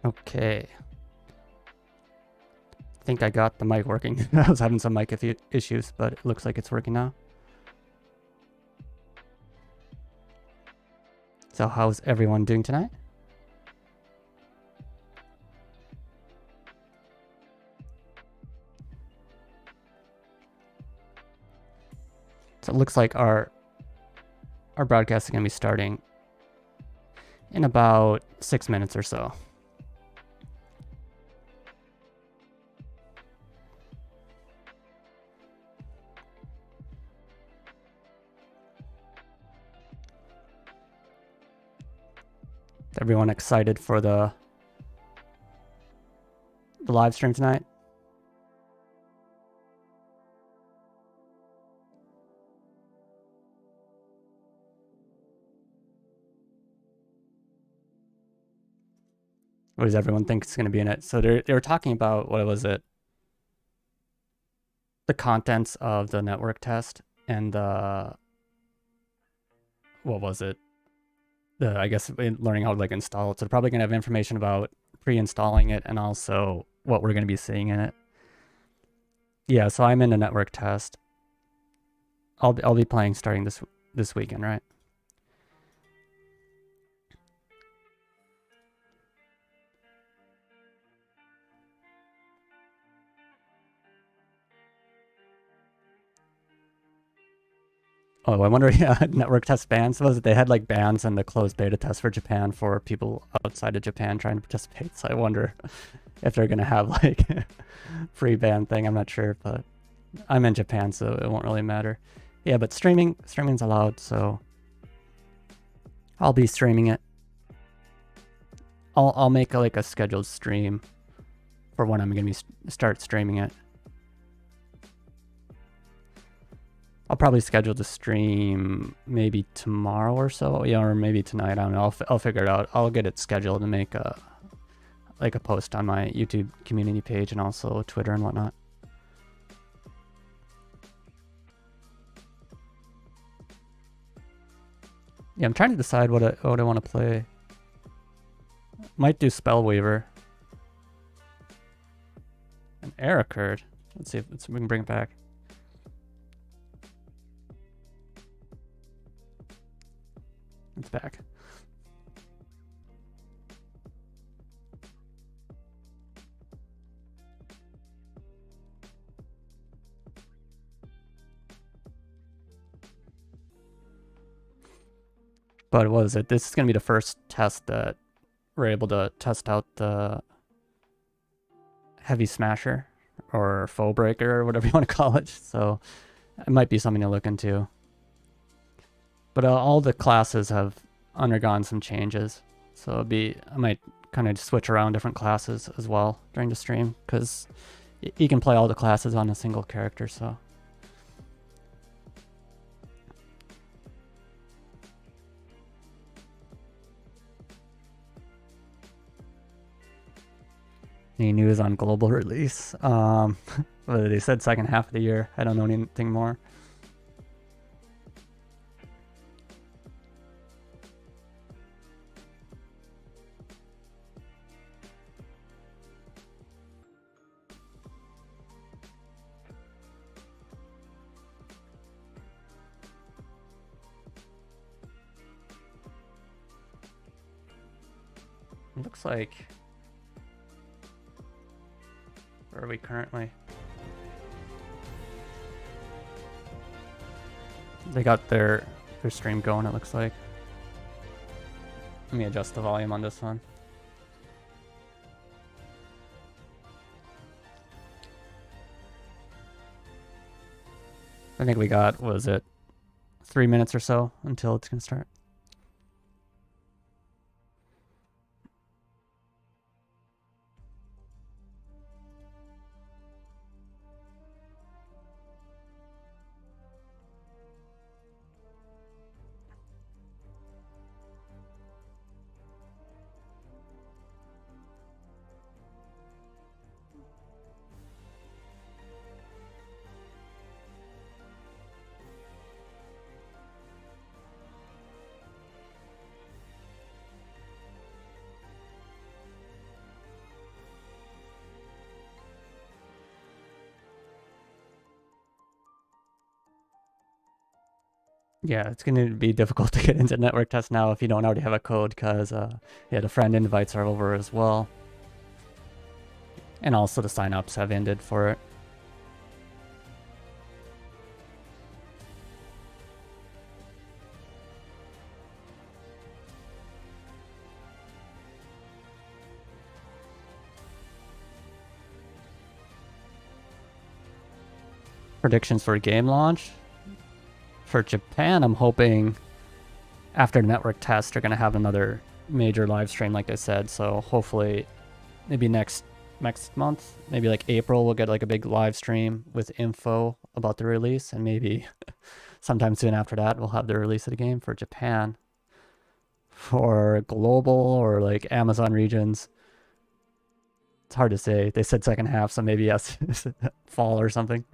Okay. I think I got the mic working. I was having some mic issues, but it looks like it's working now. So how's everyone doing tonight? So it looks like our broadcast is going to be starting in about 6 minutes or so. Everyone excited for the live stream tonight? What does everyone think is going to be in it? So they were talking about, what was it? The contents of the network test and what was it? I guess learning how to like install it. So they're probably going to have information about pre-installing it and also what we're going to be seeing in it. Yeah, so I'm in a network test. I'll be playing starting this weekend, right? Oh, I wonder, yeah, network test bans. Was it they had like bans in the closed beta test for Japan for people outside of Japan trying to participate? So I wonder if they're gonna have like free ban thing. I'm not sure, but I'm in Japan, so it won't really matter. Yeah, but streaming's allowed, so I'll be streaming it. I'll make like a scheduled stream for when I'm gonna start streaming it. I'll probably schedule the stream maybe tomorrow or so, yeah, or maybe tonight. I don't know. I'll figure it out. I'll get it scheduled and make a post on my YouTube community page and also Twitter and whatnot. Yeah, I'm trying to decide what I want to play. Might do Spellweaver. An error occurred. Let's see if we can bring it back. It's back. But what is it? This is going to be the first test that we're able to test out the Heavy Smasher or Foe Breaker or whatever you want to call it. So it might be something to look into. But all the classes have undergone some changes. So I might kind of switch around different classes as well during the stream, because you can play all the classes on a single character, so. Any news on global release? They said second half of the year. I don't know anything more. It looks like, where are we currently? They got their stream going, it looks like. Let me adjust the volume on this one. I think we got, what was it, 3 minutes or so until it's gonna start. Yeah, it's going to be difficult to get into network test now if you don't already have a code, because yeah, the friend invites are over as well. And also the sign-ups have ended for it. Predictions for game launch? For Japan, I'm hoping after network test, they're going to have another major live stream, like I said. So hopefully, maybe next month, maybe like April, we'll get like a big live stream with info about the release. And maybe sometime soon after that, we'll have the release of the game for Japan. For global or like Amazon regions, it's hard to say. They said second half, so maybe yes, fall or something.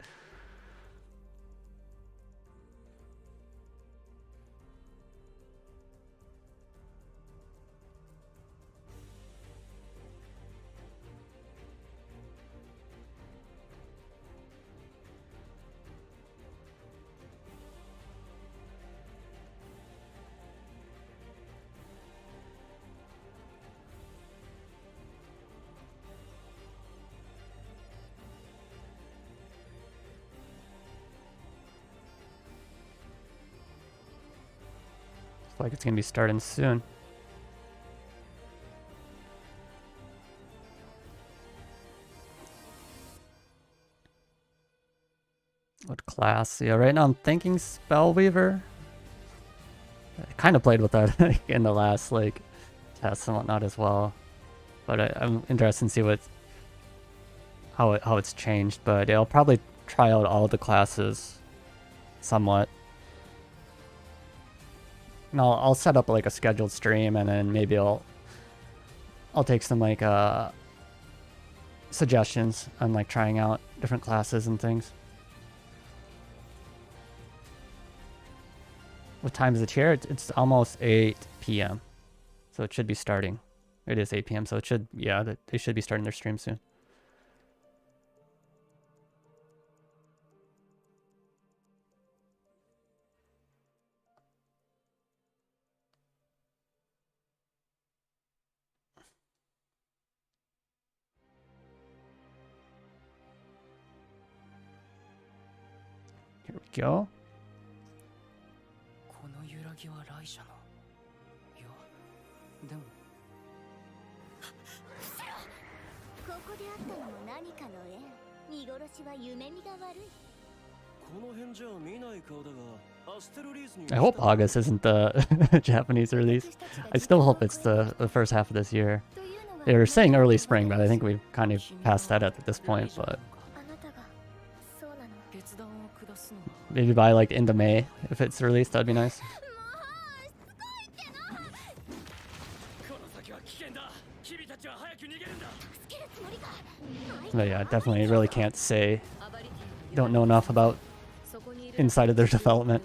Like it's gonna be starting soon. What class? Yeah, right now I'm thinking Spellweaver. I kind of played with that in the last like tests and whatnot as well, but I'm interested to see how it's changed. But I'll probably try out all the classes somewhat. And I'll set up like a scheduled stream, and then maybe I'll take some like suggestions on like trying out different classes and things. What time is it here? It's almost 8 p.m. So it should be starting. It is 8 p.m. So it should, yeah, they should be starting their stream soon. Here we go. I hope August isn't the Japanese release. I still hope it's the first half of this year. They were saying early spring, but I think we've kind of passed that at this point. But maybe by like into May, if it's released, that'd be nice. But yeah, definitely really can't say. Don't know enough about inside of their development.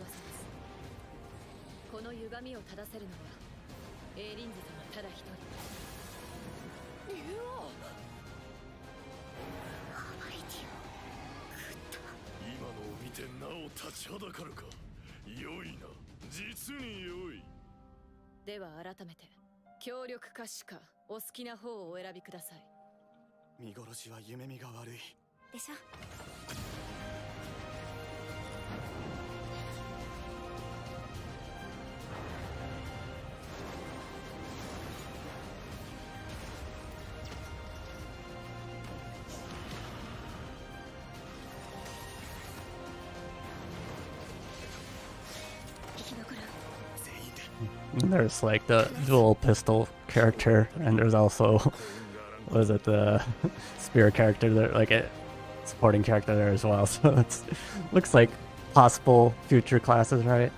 And there's like the dual pistol character, and there's also, what is it, the spear character there, like a supporting character there as well. So it's looks like possible future classes, right?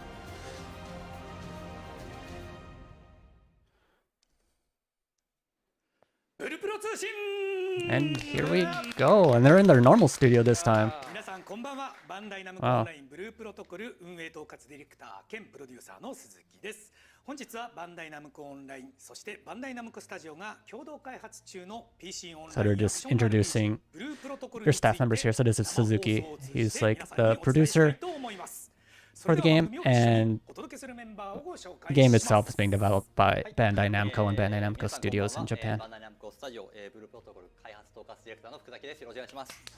And here we go, and they're in their normal studio this time. Wow. 本日はバンダイナムコオンライン、そしてバンダイナムコスタジオが共同開発中の PC オンライン So they're just introducing their staff members here. So this is Suzuki. He's like the producer. for the game, and the game itself is being developed by Bandai Namco and Bandai Namco Studios in Japan. So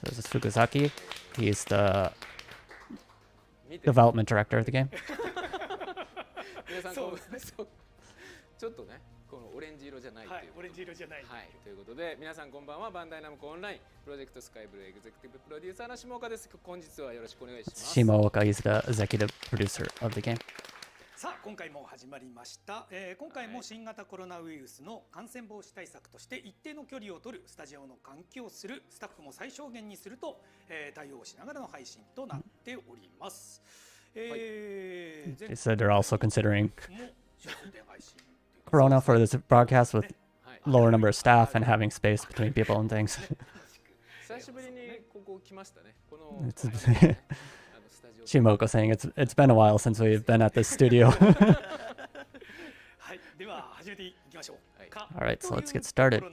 this is Fukuzaki. He's the development director of the game. ちょっとね、このオレンジ色じゃないという。オレンジ色じゃない。はい、ということで、皆さんこんばんは。バンダイナムコオンラインプロジェクトスカイブルーエグゼクティブプロデューサーの下岡です。本日はよろしくお願いします。Shimoka is the executive producer of the game. さあ今回も始まりました、今回も新型コロナウイルスの感染防止対策として一定の距離を取るスタジオの換気をするスタッフも最小限にすると、対応しながらの配信となっております。They said they're also considering Corona for this broadcast with lower number of staff and having space between people and things. Shimoko saying it's been a while since we've been at this studio. Alright, so let's get started.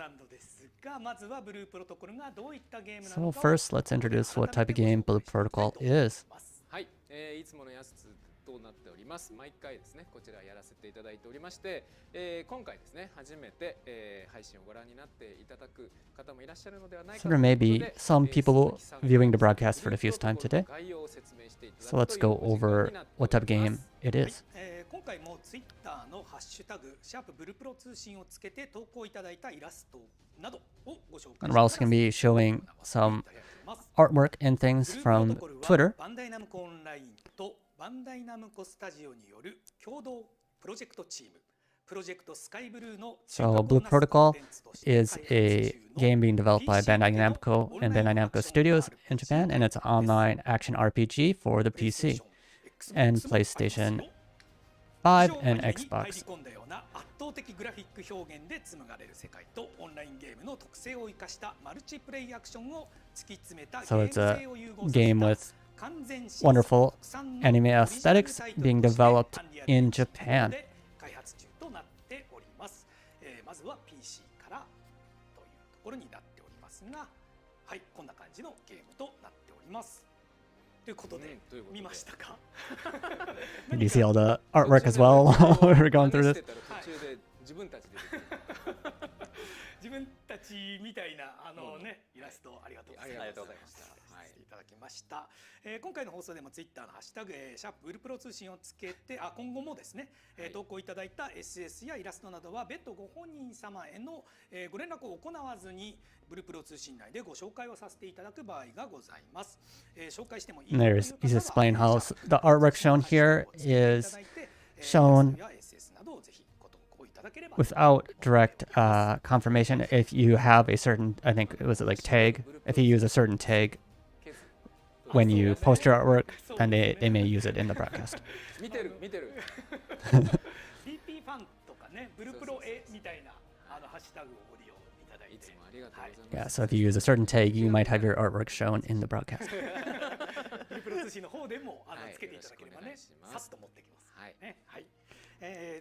So first, let's introduce what type of game Blue Protocol is. いつものやつとなっております。毎回ですね、こちらやらせていただいておりまして、今回ですね、初めて、配信をご覧になっていただく方もいらっしゃるのではないかと So there may be some people viewing the broadcast for the first time today. So let's go over what type of game it is. 今回も Twitter のハッシュタグブルプロ通信をつけて投稿いただいたイラストなどをご紹介します。And we're also going to be showing some artwork and things from Twitter. バンダイナムコオンラインとバンダイナムコスタジオによる共同プロジェクトチームプロジェクトスカイブルーの So Blue Protocol is a game being developed by Bandai Namco and Bandai Namco Studios in Japan, and it's an online action RPG for the PC and PlayStation 5 and Xbox. 圧倒的グラフィック表現で紡がれる世界とオンラインゲームの特性を生かしたマルチプレイアクションを突き詰めたゲーム性を融合させた game with wonderful anime aesthetics being developed in Japan. 開発中となっております。まずは PC からというところになっておりますが、はい、こんな感じのゲームとなっております。ということで、見ましたか？ Did you see all the artwork as well while we were going through this? 自分たちみたいなイラストありがとうございました。いただきました。今回の放送でもツイッターのハッシュタグブルプロ通信をつけて今後もですね、投稿いただいた SS やイラストなどは別途ご本人様へのご連絡を行わずにブルプロ通信内でご紹介をさせていただく場合がございます。紹介してもいい。He's explained how the artwork shown here is shown without direct confirmation. If you have a certain, I think it was like tag, if you use a certain tag when you post your artwork, then they may use it in the broadcast. Yeah, so if you use a certain tag, you might have your artwork shown in the broadcast.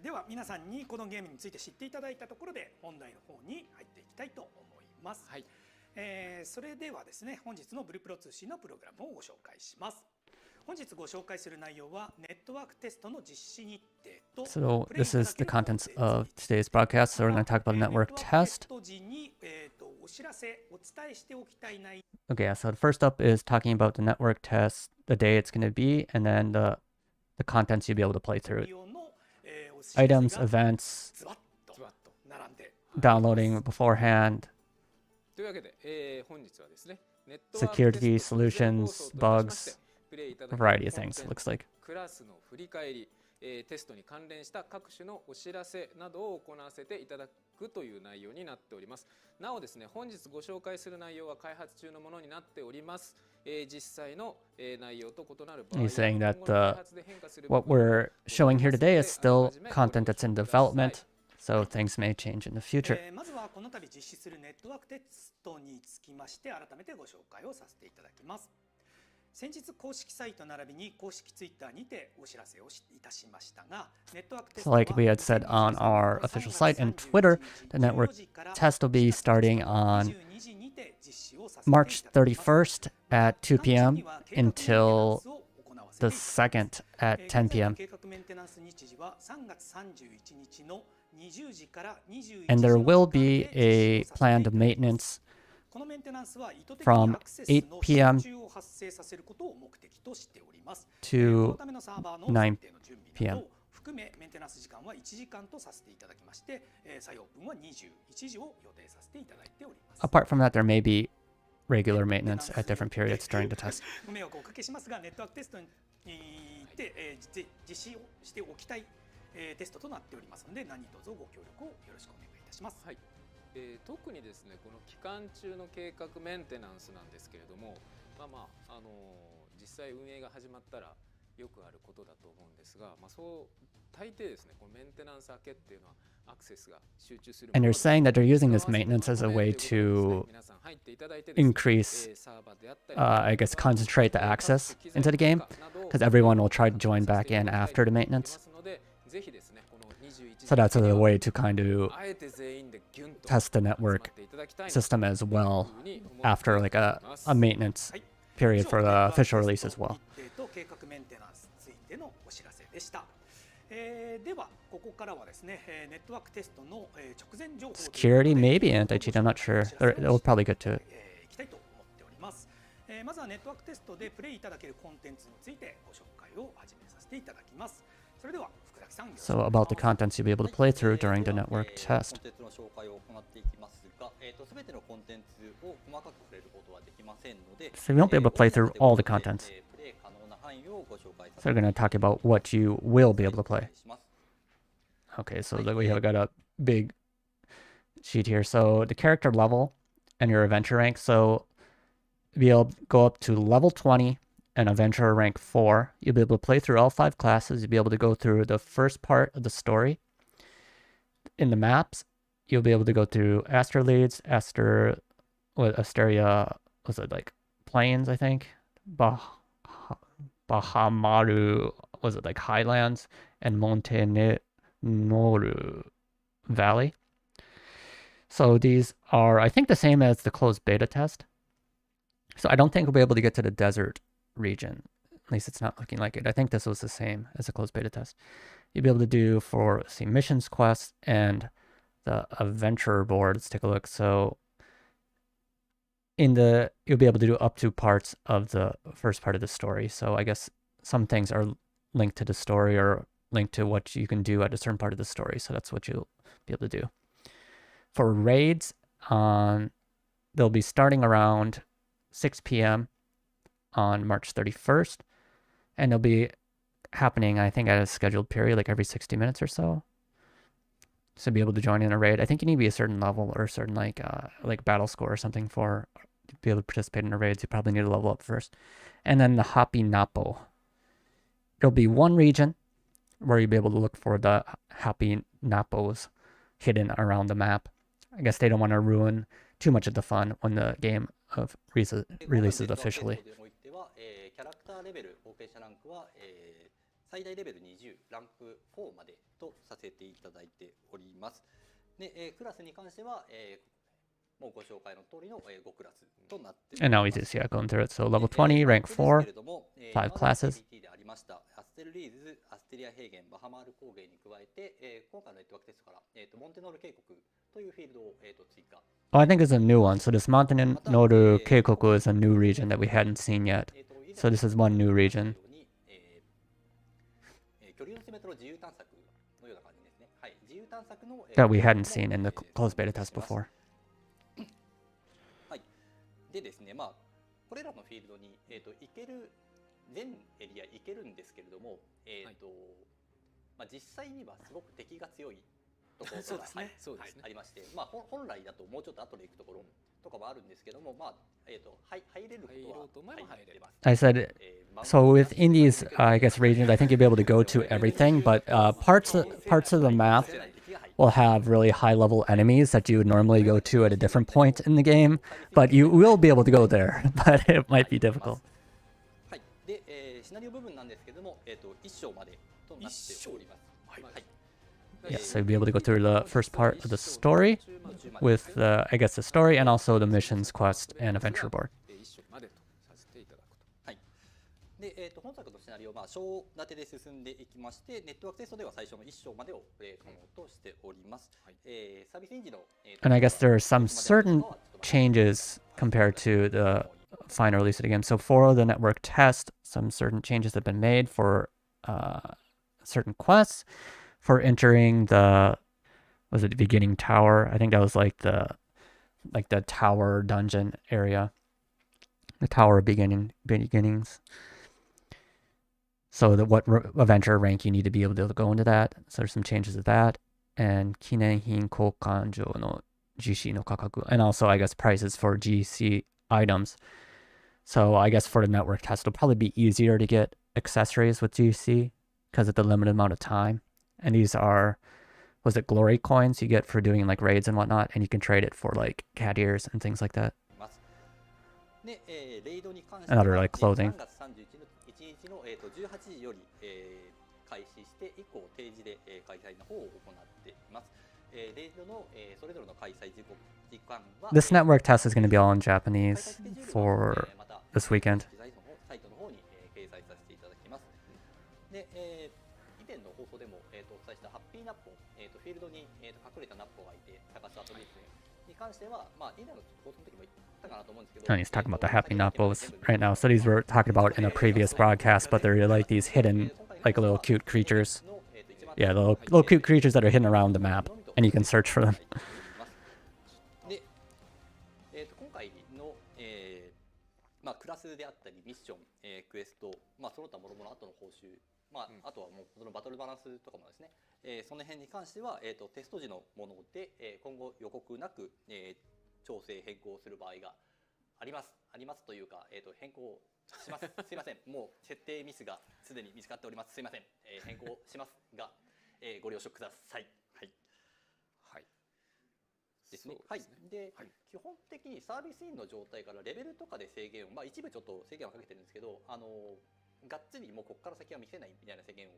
では皆さんにこのゲームについて知っていただいたところで本題の方に入っていきたいと思います。それではですね、本日のブルプロ通信のプログラムをご紹介します。本日ご紹介する内容はネットワークテストの実施日程と So this is the contents of today's broadcast. So we're going to talk about a network test. Okay, yeah, so the first up is talking about the network test, the day it's going to be, and then the contents you'll be able to play through. Items, events, downloading beforehand, security solutions, bugs, a variety of things, it looks like. テストに関連した各種のお知らせなどを行わせていただくという内容になっております。なおですね、本日ご紹介する内容は開発中のものになっております。実際の内容と異なる場合、 He's saying that what we're showing here today is still content that's in development, so things may change in the future. まずはこの度実施するネットワークテストにつきまして改めてご紹介をさせていただきます。先日公式サイト並びに公式ツイッターにてお知らせをいたしまし So like we had said on our official site and Twitter, the network test will be starting on March 31st at 2 p.m. until the 2nd at 10 p.m. 計画メンテナンス日時は3月31日の20時から21時 And there will be a planned maintenance from 8 p.m. to 9 p.m. 含めメンテナンス時間は1時間とさせていただきまして、再オープンは21時を予定させていただいております。Apart from that, there may be regular maintenance at different periods during the test. ご迷惑をおかけしますが、ネットワークテストにて実施をしておきたいテストとなっておりますので、何卒ご協力をよろしくお願いいたします。はい。特にですね、この期間中の計画メンテナンスなんですけれども、実際運営が始まったらよくあることだと思うんですが、そう大抵ですね、このメンテナンス明けっていうのはアクセスが集中する。And they're saying that they're using this maintenance as a way to increase, I guess, concentrate the access into the game, because everyone will try to join back in after the maintenance. So that's a way to kind of test the network system as well after like a maintenance period for the official release as well. ではここからはですね、ネットワークテストの直前情報 Security, maybe anti-cheat, I'm not sure. They'll probably get to it. いきたいと思っております。まずはネットワークテストでプレイいただけるコンテンツについてご紹介を始めさせていただきます。それでは福崎さん。So about the contents you'll be able to play through during the network test. コンテンツの紹介を行っていきますが、すべてのコンテンツを細かく触れることはできませんので、 So you won't be able to play through all the contents. So we're going to talk about what you will be able to play. Okay, so we have got a big sheet here. So the character level and your adventure rank. So you'll be able to go up to level 20 and adventure rank 4. You'll be able to play through all 5 classes. You'll be able to go through the first part of the story. In the maps, you'll be able to go through Asteroids, Asteria, was it like Plains, I think? Bahamaru, was it like Highlands, and Noru Valley. So these are, I think, the same as the closed beta test. So I don't think we'll be able to get to the desert region. At least it's not looking like it. I think this was the same as the closed beta test. You'll be able to do for, see, missions, quests, and the adventure board. Let's take a look. So you'll be able to do up to parts of the first part of the story. So I guess some things are linked to the story or linked to what you can do at a certain part of the story. So that's what you'll be able to do. For raids, they'll be starting around 6 p.m. on March 31st. And they'll be happening, I think, at a scheduled period, like every 60 minutes or so. So be able to join in a raid. I think you need to be a certain level or a certain like battle score or something to be able to participate in the raids. You probably need to level up first. And then the Happy Napo. There'll be one region where you'll be able to look for the Happy Napos hidden around the map. I guess they don't want to ruin too much of the fun when the game releases officially. 最大レベル20、ランク4までとさせていただいております。で、クラスに関しては、もうご紹介の通りの5クラスとなっております。And now we just going through it. So level 20, rank 4, 5 classes. アステルリーズ、アステリア平原、バハマール高原に加えて、今回のネットワークテストから、モンテノール渓谷というフィールドを、追加。Oh, I think it's a new one. So this Montenoru Keikoku is a new region that we hadn't seen yet. So this is one new region. That we hadn't seen in the closed beta test before. はい。でですね、これらのフィールドに、行ける全エリア行けるんですけれども、実際にはすごく敵が強いところがありまして、本来だともうちょっと後で行くところとかもあるんですけども、入れることは入れます。I said, so within these, I guess, regions, I think you'll be able to go to everything, but parts of the map will have really high-level enemies that you would normally go to at a different point in the game, but you will be able to go there, but it might be difficult. はい。で、シナリオ部分なんですけども、1章までとなっております。はい。Yeah, so you'll be able to go through the first part of the story with, I guess, the story and also the missions, quest, and adventure board. はい。で、本作のシナリオは章立てで進んでいきまして、ネットワークテストでは最初の1章までをプレイ可能としております。サービスエンジンの、And I guess there are some certain changes compared to the final release of the game. So for the network test, some certain changes have been made for certain quests, for entering was it the beginning tower? I think that was like the tower dungeon area, the tower beginnings. So what adventure rank you need to be able to go into that. So there's some changes to that. And 記念品交換場の GC の価格. And also, I guess, prices for GC items. So I guess for the network test, it'll probably be easier to get accessories with GC because of the limited amount of time. And these are, was it glory coins you get for doing like raids and whatnot? And you can trade it for like cat ears and things like that. And other like clothing. 開始して以降定時で開催の方を行っています。レイドのそれぞれの開催時間は This network test is going to be all in Japanese for this weekend. サイトの方に掲載させていただきます。で、以前の放送でもお伝えしたハッピーナッポ、フィールドに隠れたナッポがいて探すアトリエに関しては、まあ以前の放送の時も言ったかなと思うんですけど。And he's talking about the happy nappos right now. So these were talking about in a previous broadcast, but they're like these hidden, like little cute creatures. Yeah, little cute creatures that are hidden around the map, and you can search for them. で、今回の、まあ、クラスであったりミッション、クエスト、まあ、その他諸々の後の報酬、まあ、あとはもうそのバトルバランスとかもですね、その辺に関しては、テスト時のもので、今後予告なく、調整変更する場合がありますというか、変更します。すいません。もう設定ミスがすでに見つかっております。すいません。変更しますが、ご了承ください。はい。はい。ですね。はい。で、基本的にサービスインの状態からレベルとかで制限を、まあ一部ちょっと制限はかけてるんですけど、がっつりもうここから先は見せないみたいな制限を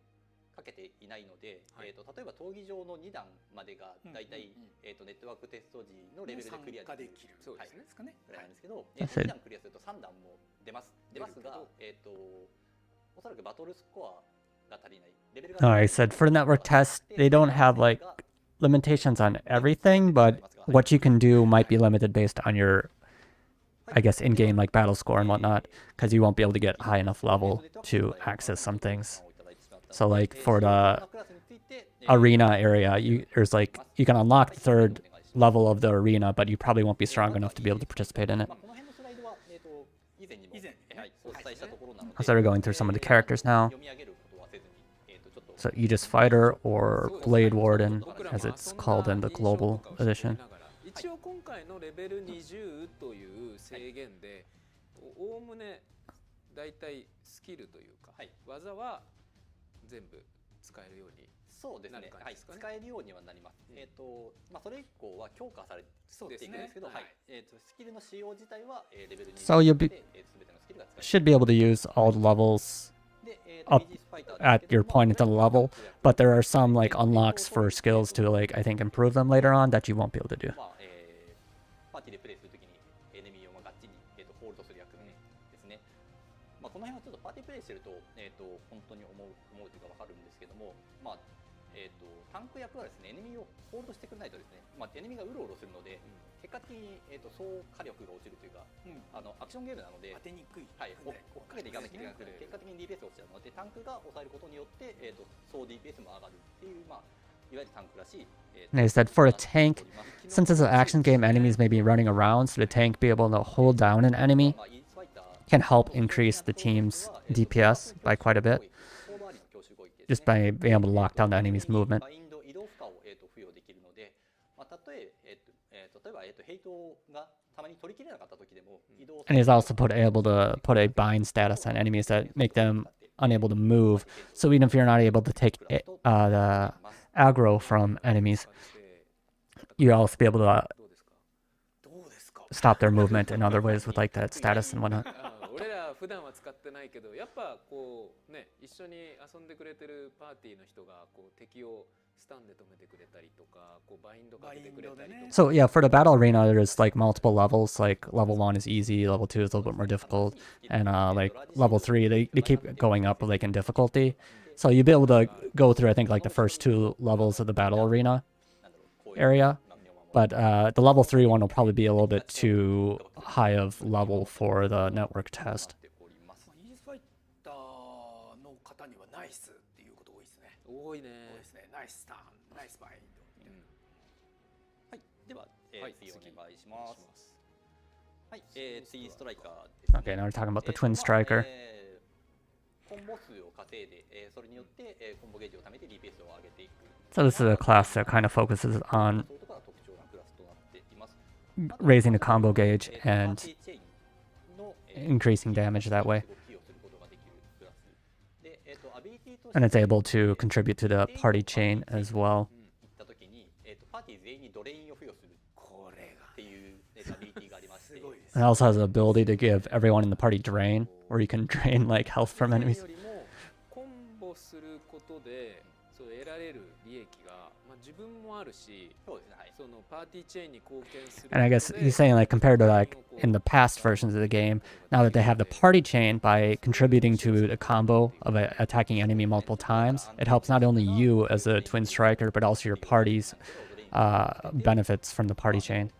かけていないので、例えば闘技場の2段までがだいたいネットワークテスト時のレベルでクリアできるぐらいなんですけど、2段クリアすると3段も出ますが、おそらくバトルスコアが足りないレベルが。I said for the network test, they don't have like limitations on everything, but what you can do might be limited based on your, I guess, in-game like battle score and whatnot, because you won't be able to get high enough level to access some things. So like for the arena area, there's like you can unlock the third level of the arena, but you probably won't be strong enough to be able to participate in it. So we're going through some of the characters now. So Aegis Fighter or Blade Warden, as it's called in the global edition. 一応今回のレベル20という制限で、おおむねだいたいスキルというか、技は全部使えるようになる感じですかね。使えるようにはなります。まあそれ以降は強化されていくんですけど、スキルの使用自体はレベル20 So you should be able to use all the levels up at your point at the level, but there are some like unlocks for skills to like I think improve them later on that you won't be able to do. パーティーでプレイするときにエネミーをがっちりホールドする役ですね。まあこの辺はちょっとパーティープレイしてると本当に思うというかわかるんですけども、まあタンク役はですねエネミーをホールドしてくれないとですね、まあエネミーがうろうろするので、結果的に総火力が落ちるというか、アクションゲームなので当てにくい、追っかけていかなきゃいけなくて、結果的に DPS 落ちちゃうので、タンクが抑えることによって総 DPS も上がるっていうまあいわゆるタンクらしい。They said for a tank, since it's an action game, enemies may be running around, so the tank be able to hold down an enemy can help increase the team's DPS by quite a bit, just by being able to lock down the enemy's movement. And he's also able to put a bind status on enemies that make them unable to move, so even if you're not able to take the aggro from enemies, you'll also be able to stop their movement in other ways with like that status and whatnot. 俺ら普段は使ってないけど、やっぱこうね、一緒に遊んでくれてるパーティーの人がこう敵をスタンで止めてくれたりとか、こうバインドかけてくれたりとか。So yeah, for the battle arena, there's like multiple levels. Like level 1 is easy, level 2 is a little bit more difficult, and like level 3, they keep going up like in difficulty. So you'll be able to go through, I think, like the first 2 levels of the battle arena area, but the level 3 one will probably be a little bit too high of level for the network test. イージスファイターの方にはナイスっていうこと多いですね。多いね。多いですね。ナイスターン、ナイスバインドみたいな。はい、では、はい次お願いします。はい、次ストライカーですね。 Okay, now we're talking about the twin striker. コンボ数を稼いで、それによって、コンボゲージを貯めて DPS を上げていく。 So this is a class that kind of focuses on そういうところが特徴なクラスとなっています。 raising the combo gauge and パーティーチェインの、increasing damage that way. 寄与することができるクラスで、アビリティとして And it's able to contribute to the party chain as well. 行った時に、パーティー全員にドレインを付与するっていう、アビリティがありまして、 It also has the ability to give everyone in the party drain, where you can drain like health from それ enemies. よりもコンボすることでそう得られる利益が、まあ、自分もあるし、そうですね、はい。そのパーティーチェーンに貢献する。 And I guess he's saying like compared to like in the past versions of the game, now that they have the party chain, by contributing to the combo of attacking enemy multiple times, it helps not only you as a twin striker, but also your party's benefits from the party chain.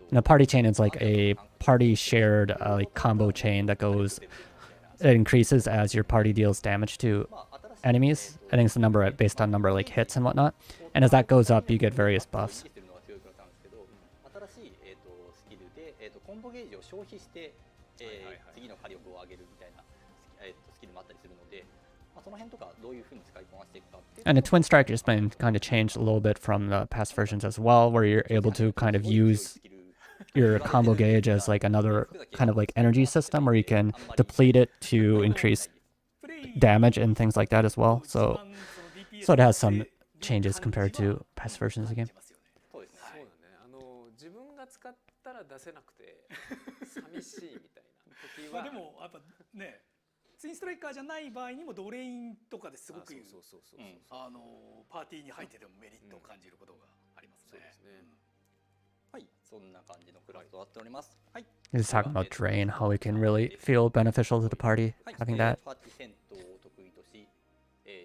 And the party chain is like a party shared like combo chain that goes, it increases as your party deals damage to enemies. I think it's the number based on number like hits and whatnot. And as that goes up, you get various buffs. 新しい、スキルで、コンボゲージを消費して、次の火力を上げるみたいな、スキルもあったりするので、まあ、その辺とかどういうふうに使いこなしていくかっていう。 And the twin striker has been kind of changed a little bit from the past versions as well, where you're able to kind of use your combo gauge as like another kind of like energy system, where you can deplete it to increase damage and things like that as well. So it has some changes compared to past versions of the game. そうですね。そうだね。自分が使ったら出せなくて寂しいみたいな時は。まあでもやっぱね、ツインストライカーじゃない場合にもドレインとかですごくパーティーに入っててもメリットを感じることがありますね。そうですね。はい、そんな感じのクラスとなっております。はい。 He's talking about drain, how it can really feel beneficial to the party, はい、 having that. パーティー戦闘を得意とし、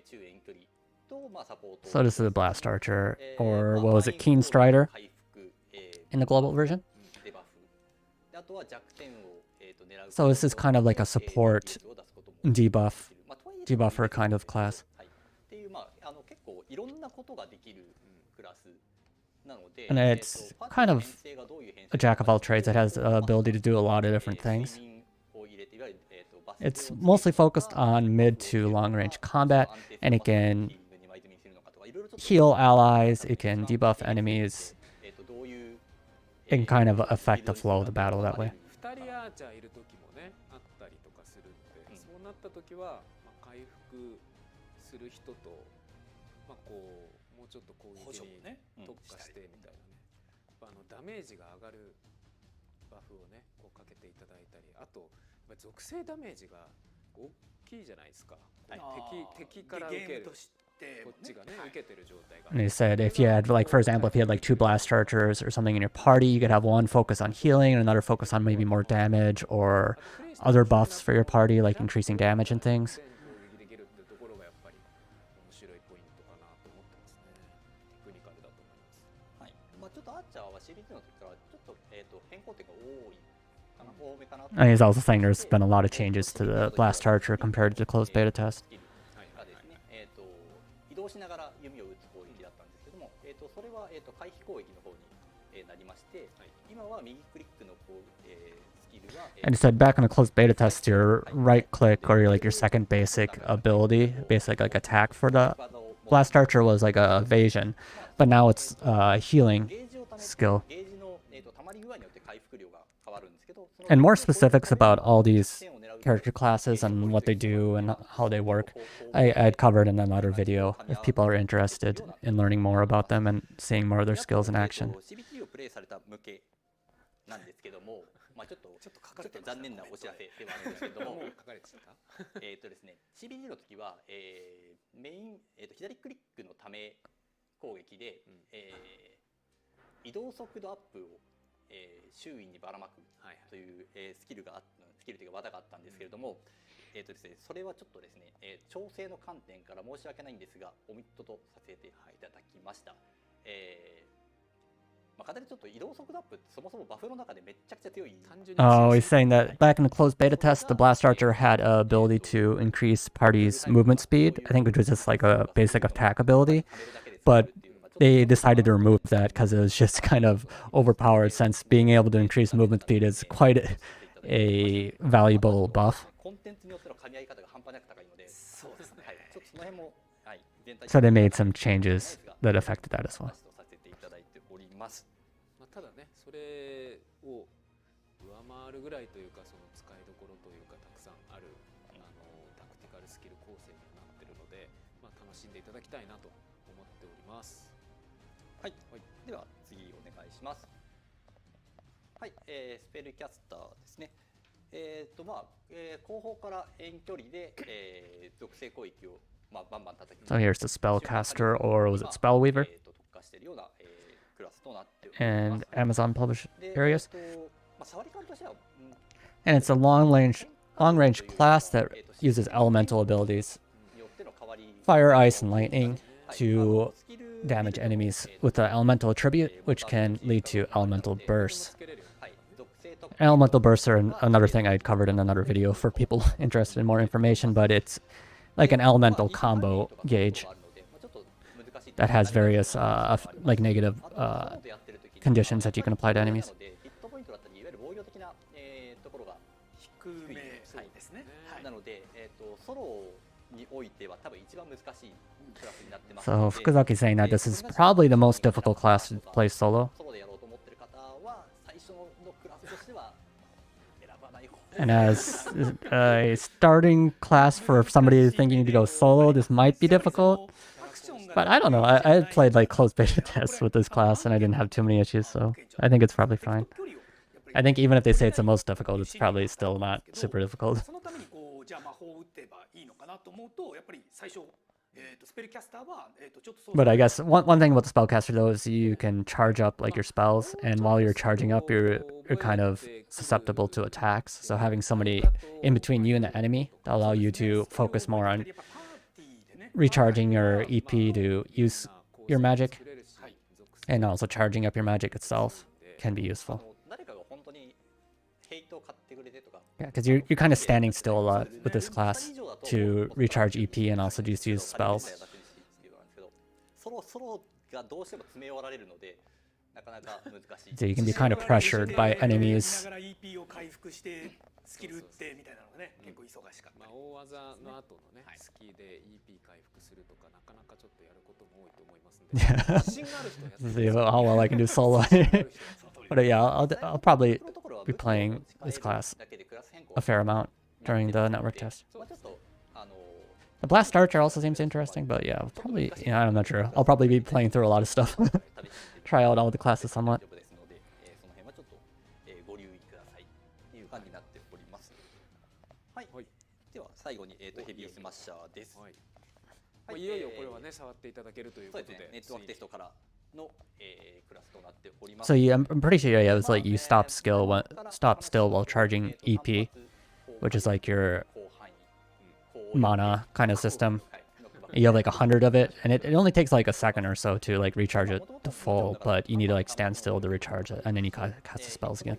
中遠距離と、まあ、サポート。 So this is a blast archer, or what was it, Keen Strider 回復、in the global version. デバフ。であとは弱点を、狙う。 So this is kind of like a support を出すことも debuff, まあとはいえ debuffer kind of class. はい。っていうまあ結構いろんなことができるクラスなので、 And it's kind of a jack of all trades. It has the ability to do a lot of different things. It's mostly focused on mid to long range combat, and it can heal allies, it can debuff enemies, it can kind of affect the flow of the battle that way. 2人アーチャーいる時もねあったりとかするんで、そうなった時は、まあ、回復する人と、まあ、こうもうちょっと攻撃に特化してみたいなね、ダメージが上がるバフをねこうかけていただいたり、あとやっぱり属性ダメージが大きいじゃないですか。敵から受ける。こっちがね受けてる状態が。 And they said if you had, like, for example, if you had like 2 blast archers or something in your party, you could have one focus on healing and another focus on maybe more damage or other buffs for your party, like increasing damage and things. できるってところがやっぱり面白いポイントかなと思ってますね。テクニカルだと思います。はい。まあちょっとアーチャーは CBT の時からちょっと変更点が多いかな、多めかな。 And he's also saying there's been a lot of changes to the blast archer compared to the closed beta test. がですね、移動しながら弓を打つ攻撃だったんですけども、それは回避攻撃の方になりまして、今は右クリックのスキルは And it said back in the closed beta test, your right click or your, like your second basic ability, basic like attack for the blast archer was like a evasion, but now it's healing skill. ゲージの溜まり具合によって回復量が変わるんですけど、 And more specifics about all these character classes and what they do and how they work, I'd covered in another video if people are interested in learning more about them and seeing more of their skills in action. CBT をプレイされた向けなんですけども、まあちょっと残念なお知らせではあるんですけども、書かれてたですね、CBT の時は、メイン、左クリックのため攻撃で、移動速度アップを、周囲にばらまくという、スキルというか技があったんですけれども、ですね、それはちょっとですね、調整の観点から申し訳ないんですがオミットとさせていただきました。かなりちょっと移動速度アップってそもそもバフの中でめちゃくちゃ強い。Oh, he's saying that back in the closed beta test, the Blast Archer had a ability to increase parties' movement speed, I think, which was just like a basic attack ability. But they decided to remove that because it was just kind of overpowered, since being able to increase movement speed is quite a valuable buff. コンテンツによっての噛み合い方が半端なく高いので、そうですね。はい、ちょっとその辺も、はい、全体的に So they made some changes that affected that as well. させていただいております。ただね、それを上回るぐらいというか、その使いどころというかたくさんあるタクティカルスキル構成になってるので、楽しんでいただきたいなと思っております。はい、では次お願いします。はい、スペルキャスターですね。後方から遠距離で、属性攻撃を、バンバン叩き。So here's the spellcaster, or was it spellweaver? 特化しているような、クラスとなっております。 And Amazon published areas. 触り感としては、And it's a long-range class that uses elemental abilities, fire, ice, and lightning, to damage enemies with an elemental attribute, which can lead to elemental bursts. Elemental bursts are another thing I covered in another video for people interested in more information, but it's like an elemental combo gauge that has various like negative conditions that you can apply to enemies. なので、ソロにおいては多分一番難しいクラスになってます。 So Fukuzaki's saying that this is probably the most difficult class to play solo. ソロでやろうと思ってる方は最初のクラスとしては選ばない方。 And as a starting class for somebody thinking to go solo, this might be difficult. But I don't know. I played like closed beta tests with this class and I didn't have too many issues, so I think it's probably fine. I think even if they say it's the most difficult, it's probably still not super difficult. そのためにじゃあ魔法を打てばいいのかなと思うと、やっぱり最初スペルキャスターはちょっとそう。 But I guess one thing about the spellcaster though is you can charge up like your spells, and while you're charging up, you're kind of susceptible to attacks. So having somebody in between you and the enemy to allow you to focus more on recharging your EP to use your magic, and also charging up your magic itself can be useful. Yeah, because you're kind of standing still a lot with this class to recharge EP and also just use spells. So you can be kind of pressured by enemies. スキル打ってみたいなのがね、結構忙しかった。大技の後のね、スキで EP 回復するとかなかなかちょっとやることも多いと思いますので、自信がある人はやって See how well I can do solo. But yeah, I'll probably be playing this class a fair amount during the network test. The Blast Archer also seems interesting, but yeah, probably, yeah, I'm not sure. I'll probably be playing through a lot of stuff. Try out all the classes somewhat. では最後にヘビースマッシャーです。いよいよこれはね触っていただけるということで、ネットワークテストからのクラスとなっております。 So yeah, I'm pretty sure yeah, it was like you stop still while charging EP, which is like your mana kind of system. You have like 100 of it, and it only takes like a second or so to like recharge it to full, but you need to like stand still to recharge it, and then you cast the spells again.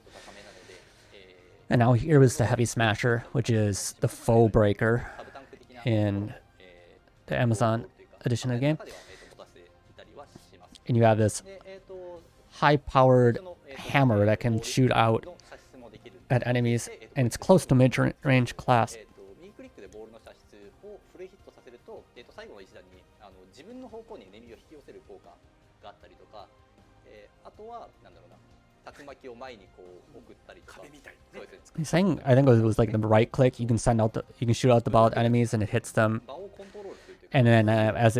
And now here was the Heavy Smasher, which is the foe breaker in the Amazon edition of the game. And you have this high-powered hammer that can shoot out at enemies, and it's close to mid-range class. He's saying, I think it was like the right click, you can shoot out the ball at enemies and it hits them, and then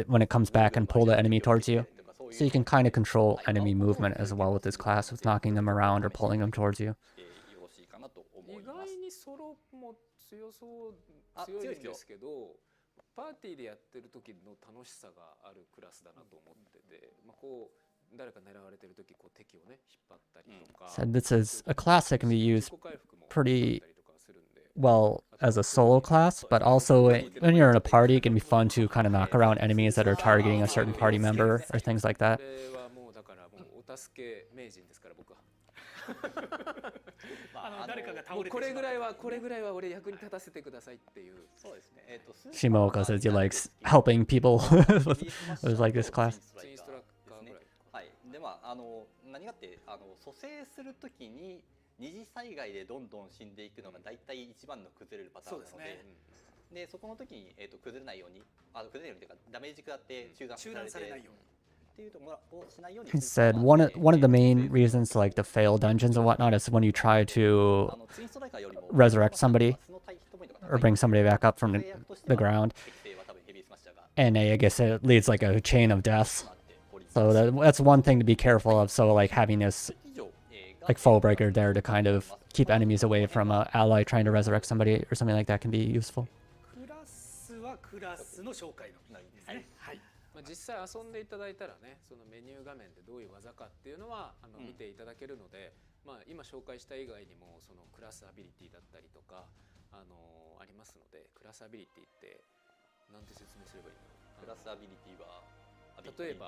when it comes back and pull the enemy towards you. So you can kind of control enemy movement as well with this class, with knocking them around or pulling them towards you. 意外にソロも強いんですけど、パーティーでやってる時の楽しさがあるクラスだなと思ってて、こう誰か狙われてる時こう敵をね引っ張ったりとか。So this is a class that can be used 自己回復も pretty あったりとかするんで。well as a solo class, but also when you're in a party, it can be fun to kind of knock around enemies that are targeting a certain party member or things like that. これはもうだからもうお助け名人ですから僕は。誰かが倒もうれてこれぐらいは俺役に立たせてくださいっていう。そうですね。Shimoka says he likes helping people with like this class. インストラクターぐらい。はい。で何がって蘇生するときに二次災害でどんどん死んでいくのが大体一番の崩れるパターンなので、そこの時に崩れないように崩れないようにというかダメージ食らって中断されないように。He said one of the main reasons like to fail dungeons and whatnot is when you try to resurrect somebody or bring somebody back up from the ground, and I guess it leads like a chain of deaths. So that's one thing to be careful of. So like having this like foe breaker there to kind of keep enemies away from an ally trying to resurrect somebody or something like that can be useful. クラスはクラスの紹介のですね。はい。実際遊んでいただいたらね、そのメニュー画面でどういう技かっていうのは見ていただけるので、今紹介した以外にもそのクラスアビリティだったりとかありますので、クラスアビリティってなんて説明すればいいの？クラスアビリティは例え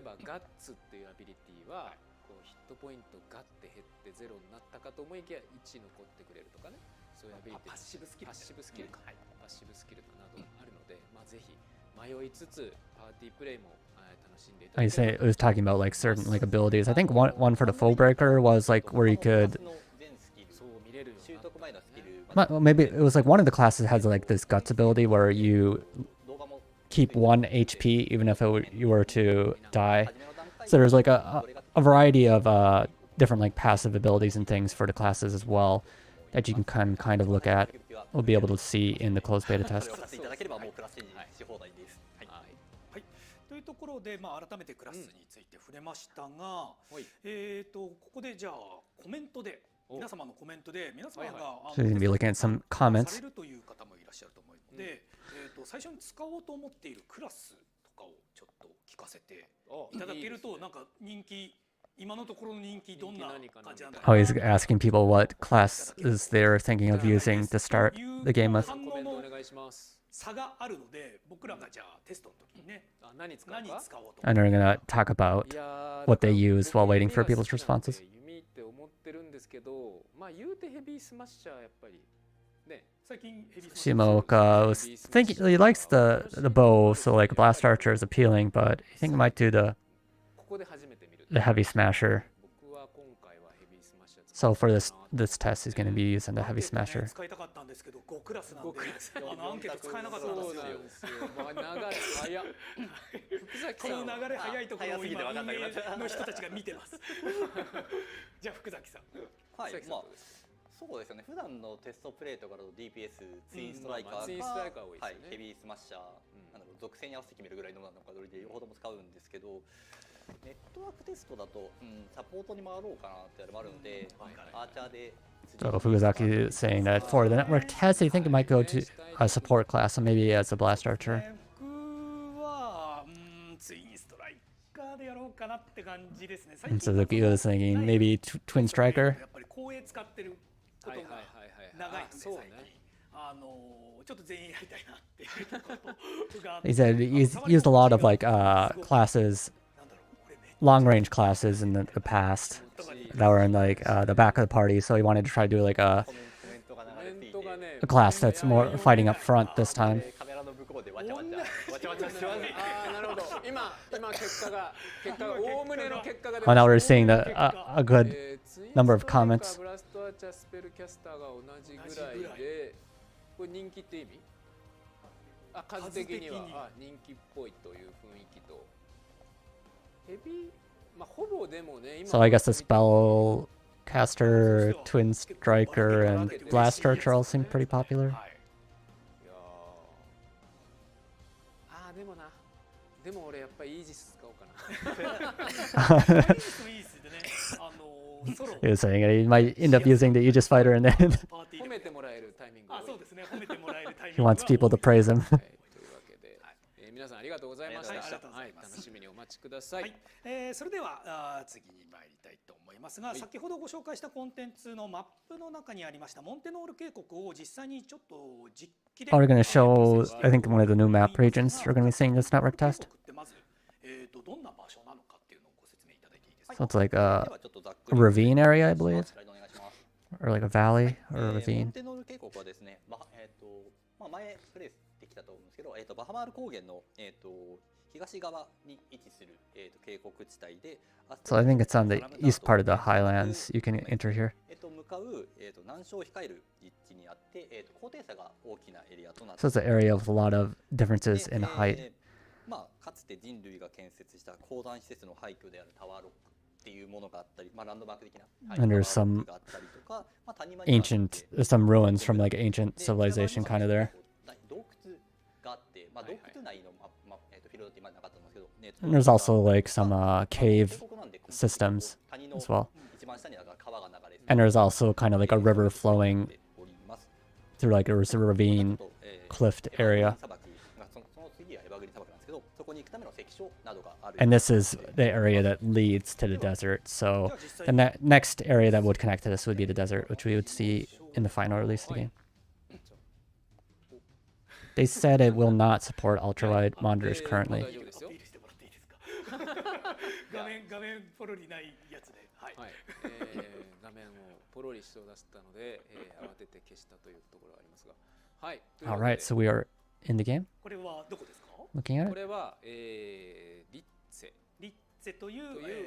ばガッツっていうアビリティはこうヒットポイントガッて減ってゼロになったかと思いきや1残ってくれるとかね、そういうアビリティ、パッシブスキルなどあるので、ぜひ迷いつつパーティープレイも楽しんでいただ I け say it was talking about like certain like abilities. I think one for the foe breaker was like where you could. そう見れるようになったWell, maybe it was like one of the classes has like this guts ability where you keep 1 HP even if you were to die. So there's like a variety of different like passive abilities and things for the classes as well that you can kind of look at. We'll be able to see in the closed beta test. というところで、改めてクラスについて触れましたが、ここでじゃあコメントで皆様のコメントで皆様が So you're gonna be looking at some さ comments. れるという方もいらっしゃると思うので、最初に使おうと思っているクラスとかをちょっと聞かせていただけると、なんか人気今のところの人気どんな感じなんだろう。 Oh, he's asking people what classes they're thinking of using to start the game with. 反応の差があるので、僕らがじゃあテストの時にね、何使おうと。 And we're gonna talk about what they use while waiting for people's responses. 弓って思ってるんですけど、言うてヘビースマッシャーやっぱりね。最近ヘビースマッシャー Shimoka was thinking he likes the bow, so like blast archer is appealing, but I think he might do the ここで初めて見る。 heavy smasher. 僕は今回はヘビースマッシャー。 So for this test, he's gonna be using the heavy smasher. 使いたかったんですけど、5クラスなんでアンケート使えなかったんですよ。流れ早っ。福崎こさん。の流れ早いところを今運営の人たちが見てます。じゃあ福崎さん。はい、そうですよね。普段のテストプレイとかだと DPS、ツインストライカーツインストライカー多いですよね。ヘビースマッシャー、属性に合わせて決めるぐらいのなのかどれでよほども使うんですけど、ネットワークテストだと、サポートに回ろうかなってあれもあるので、アーチャーで。 So Fukuzaki is saying that for the network test, they think it might go to a support class, so maybe as a blast archer. 僕はツインストライカーでやろうかなって感じですね。 And Suzuki was thinking maybe twin striker. やっぱり光栄使ってることが長いので最近ちょっと全員やりたいなっていうことが He said he's used a lot of like classes, long range classes in the past that were in like the back of the party, so he wanted to try to do like a class that's more fighting up front this time. なるほど。今結果がおおむねの結果が出 Well, ま now した。 we're seeing a good number of comments. ブラストアーチャースペルキャスターが同じぐらいで、これ人気って意味？数的には人気っぽいという雰囲気とヘビー、ほぼでもね。 So I guess the spellcaster, twin striker, and blast archer all seem pretty popular. でも俺やっぱりイージス使おうかな。He was saying he might end up using the Aegis fighter and then 褒めてもらえるタイミミングが多い。そうですね。褒めてもらえるタイミン He グが wants people to praise him. はい、というわけで、皆さんありがとうございました。ありがとうございます楽しみにお待ちください。それでは次に参りたいと思いますが、先ほどご紹介したコンテンツのマップの中にありましたモンテノール渓谷を実際にちょっと実機で Oh, we're going to show, I think, one of the new map regions we're going to be seeing this network test. まずどんな場所なのかっていうのをご説明いただいていいですか。 So it's like a ravine area, I believe, or like a valley or a モン ravine. テノール渓谷はですね、前プレイできたと思うんですけど、バハマール高原の、東側に位置する、渓谷地帯で、So I think it's on the east part of the highlands. You can enter here. 向かう、南小を控える立地にあって、高低差が大きなエリアとなって So it's an area with a lot of differences in height. かつて人類が建設した鉱山施設の廃墟であるタワーロックっていうものがあったり、ランドマーク的な And there's some があったりとか、谷間には ancient, there's some ruins from like ancient civilization kind of there. 洞窟があって、洞窟内のフィールドって今なかったんですけど、 And there's also like some cave systems as well. 一番下に川が流れて And there's also kind of like a river flowing おります。 through like a ravine, cliffed area. その次はエバグリ砂漠なんですけど、そこに行くための関所などがある。 And this is the area that leads to the desert. So the next area that would connect to this would be the desert, which we would see in the final release of the game. They said it will not support ultrawide monitors currently. 画面ポロリないやつで、はい。画面をポロリしそうだったので、慌てて消したというところがありますが、はい。 All right, so we are in the game. これはどこですか。 Looking at こ it. れは、リッツェリッツェというという、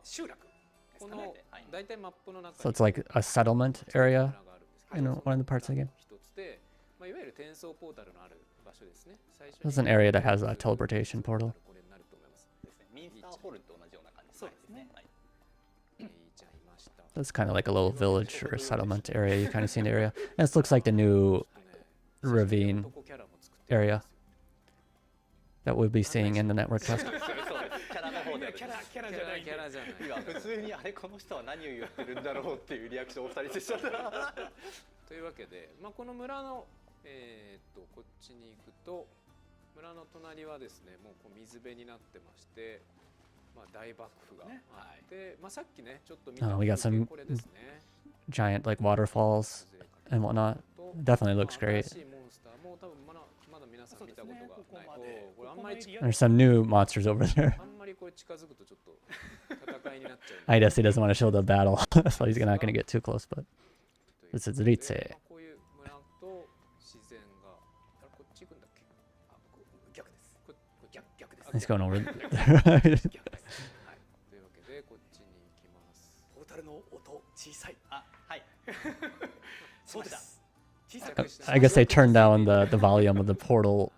集落。この大体マップの中に So it's like a settlement area があるんですけど、 in one of the parts of the game. 一つで、いわゆる転送ポータルのある場所ですね。最初 This is an area that has a teleportation portal. これになると思います。ミンスターホルンと同じような感じですね。いいちゃんいました。 So it's kind of like a little village or a settlement area. You kind of see in the area. And this looks like the new ravine 男キャラも作ってる area that we'll be seeing in the network test. キャラの方でキャラじゃない。キャラじゃない。今普通にあれこの人は何を言ってるんだろうっていうリアクションを2人でしちゃった。というわけで、この村のこっちに行くと村の隣はですね、もうこう水辺になってまして、大幕府があって、さっきねちょっと見た we got some これですね。 Giant like waterfalls and whatnot. Definitely looks great. 新しいモンスターも多分まだ皆さん見たことがない。これあんまり There's some new monsters over there. あんまりこれ近づくとちょっと戦いになっちゃう。I guess he doesn't want to show the battle, so he's not going to get too close. But this is Ritze. こういう村と自然が、こっち行くんだっけ？逆です。逆です。 He's going over there. 逆です。はい。というわけでこっちに行きます。ポータルの音小さい。はい。そうです。小さ I guess they turned down the volume of the portal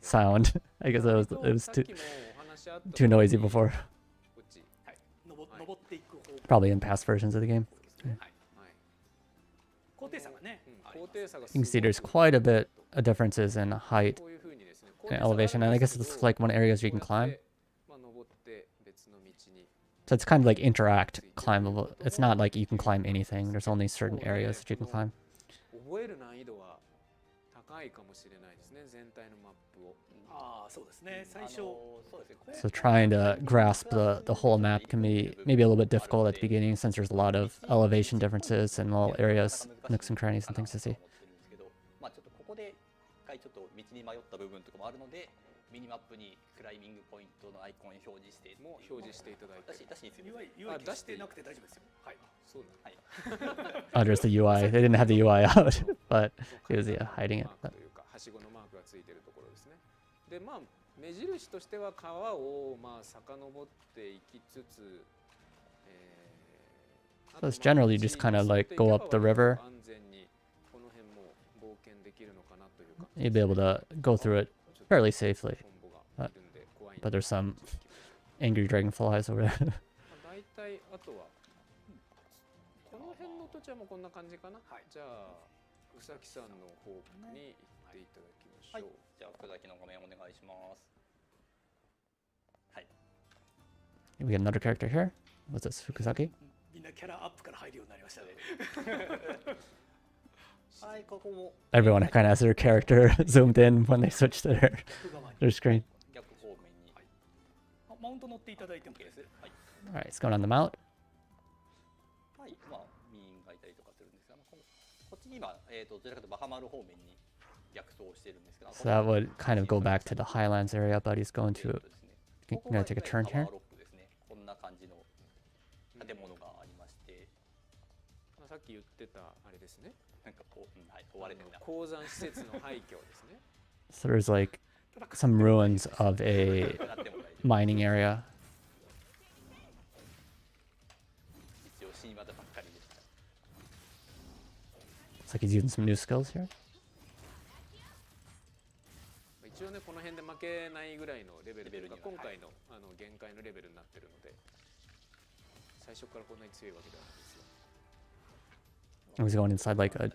sound. I guess it was too noisy before. こっち。登っていく方。 Probably in past versions of the game. 高低差がね。 高低差が You can see there's quite a bit of differences in height こういう風にですね。 and elevation, and I guess it's like one area you can climb. 登って別の道に。 So it's kind of like interact climbable. It's not like you can climb anything. There's only certain areas that you can climb. 覚える難易度は高いかもしれないですね。全体のマップを。そうですね。最初。 So trying to grasp the whole map can be maybe a little bit difficult at the beginning since there's a lot of elevation differences and little areas, nooks and crannies and things to see. ちょっとここで一回ちょっと道に迷った部分とかもあるので、ミニマップにクライミングポイントのアイコンを表示しても表示していただいて。出しにする。 UI 出してなくて大丈夫ですよ。はい。そうだ。はい。 Oh, there's the UI. They didn't have the UI out, but it was hiding it. というかはしごのマークがついているところですね。で目印としては川を遡っていきつつ、So it's generally just kind of like go up the river. 安全にこの辺も冒険できるのかなというか。 You'd be able to go through it fairly safely. トンボがいるんで怖いんで But there's some angry dragonflies over there. 大体あとはこの辺の土地はもうこんな感じかな。じゃあ宇崎さんの方に行っていただきましょう。じゃあ福崎の画面お願いします。はい。 We get another character here. What's this, Fukusaki? みんなキャラアップから入るようになりましたね。はい、ここも Everyone kind of has their character zoomed in when they switch to their screen. 逆方面に。マウント乗っていただいてもいいです。はい。All right, let's go on the mount. はい、まあミーンがいたりとかするんですが、こっちに今どちらかというとバハマル方面に逆走してるんですけど。So that would kind of go back to the Highlands area, but he's going to gonna take a turn here. こんな感じの建物がありまして、さっき言ってたあれですね。なんかこう、はい、追われてるな。鉱山施設の廃墟ですね。So there's like some ruins of a mining area. 一応死にまたばっかりでした。Looks like he's using some new skills here. 一応ねこの辺で負けないぐらいのレベルというか今回の限界のレベルになってるので、最初からこんなに強いわけではないですよ。I was going inside like a,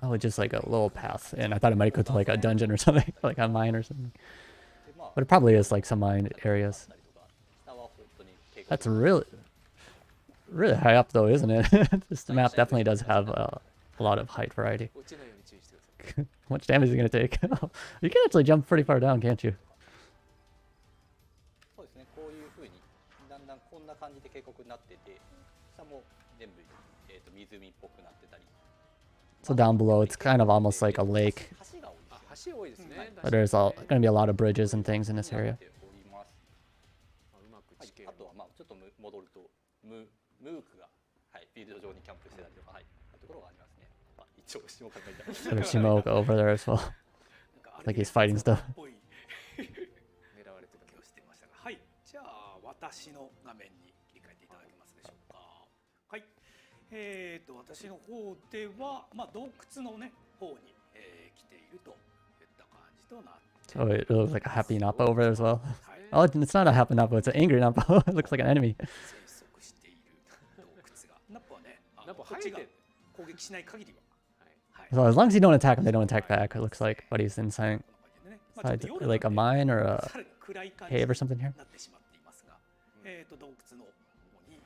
oh, just like a little path, and I thought it might go to like a dungeon or something, like a mine or something. But it probably is like some mine areas. That's really high up though, isn't it? This map definitely does have a lot of height variety. 落ちないように注意してください。How much damage is it going to take? You can actually jump pretty far down, can't you? そうですね、こういう風にだんだんこんな感じで渓谷になってて、下も全部湖っぽくなってたり。So down below, it's kind of almost like a lake. 橋多いですね。 But there's going to be a lot of bridges and things in this area. あとはまあちょっと戻るとムークが、はい、フィールド上にキャンプしてたりとか、はい、ところがありますね。まあ、一応下から見たら。So there's Shimoka over there as well. Like he's fighting stuff. 狙われてる。はい、じゃあ私の画面に切り替えていただけますでしょうか。はい、私の方では、まあ、洞窟のね方に、来ているといった感じとなって。So it looks like a happy Nappa over there as well. Oh, it's not a happy Nappa, it's an angry Nappa. It looks like an enemy. 生息している洞窟が。ナッパはね、こっちが攻撃しない限りは。So as long as you don't attack him, they don't attack back, it looks like. But he's inside like a mine or a cave or something here. 洞窟の方に。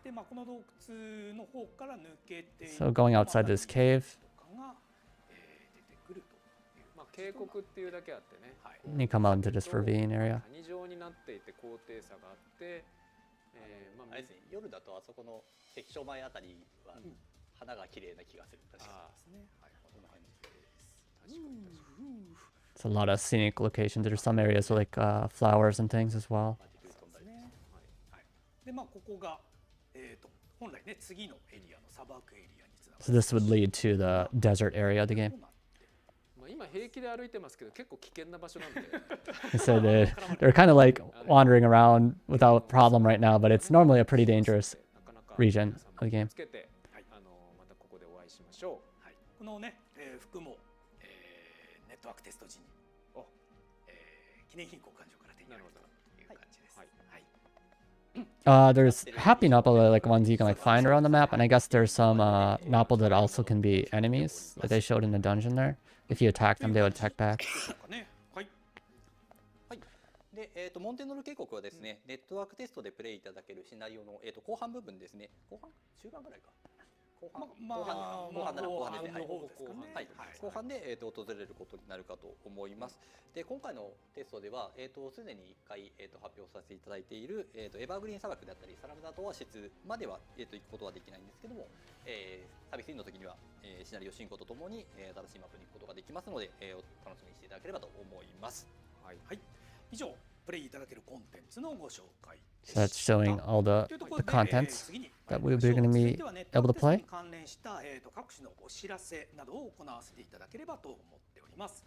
で、まあこの洞窟の方から抜けて。So going outside this cave. 渓谷っていうだけあってね。You come out into this ravine area. 谷状になっていて高低差があって、まあですね、夜だとあそこの関所前あたりは花が綺麗な気がする。確かにですね。はい、こんな感じです。It's a lot of scenic locations. There's some areas with like flowers and things as well. で、まあここが本来ね次のエリアの砂漠エリアにつながる。So this would lead to the desert area of the game. 今平気で歩いてますけど結構危険な場所なんで。So they're kind of like wandering around without problem right now, but it's normally a pretty dangerous region of the game. またここでお会いしましょう。はい、このね、服も、ネットワークテスト時に、記念品交換所から手に入れたという感じです。There's happy Nappa, like ones you can like find around the map, and I guess there's some Nappa that also can be enemies, like they showed in the dungeon there. If you attack them, they would attack back. で、モンテノル渓谷はですね、ネットワークテストでプレイいただけるシナリオの、後半部分ですね。中盤ぐらいか。後半で訪れることになるかと思います。で、今回のテストではすでに1回発表させていただいているエバーグリーン砂漠であったりサラムダートオアシスまでは行くことはできないんですけども、サービスインの時にはシナリオ進行とともに新しいマップに行くことができますので、お楽しみにしていただければと思います。はい。以上プレイいただけるコンテンツのご紹介。So that's showing all the contents that we're going to be able to play. 関連した各種のお知らせなどを行わせていただければと思っております。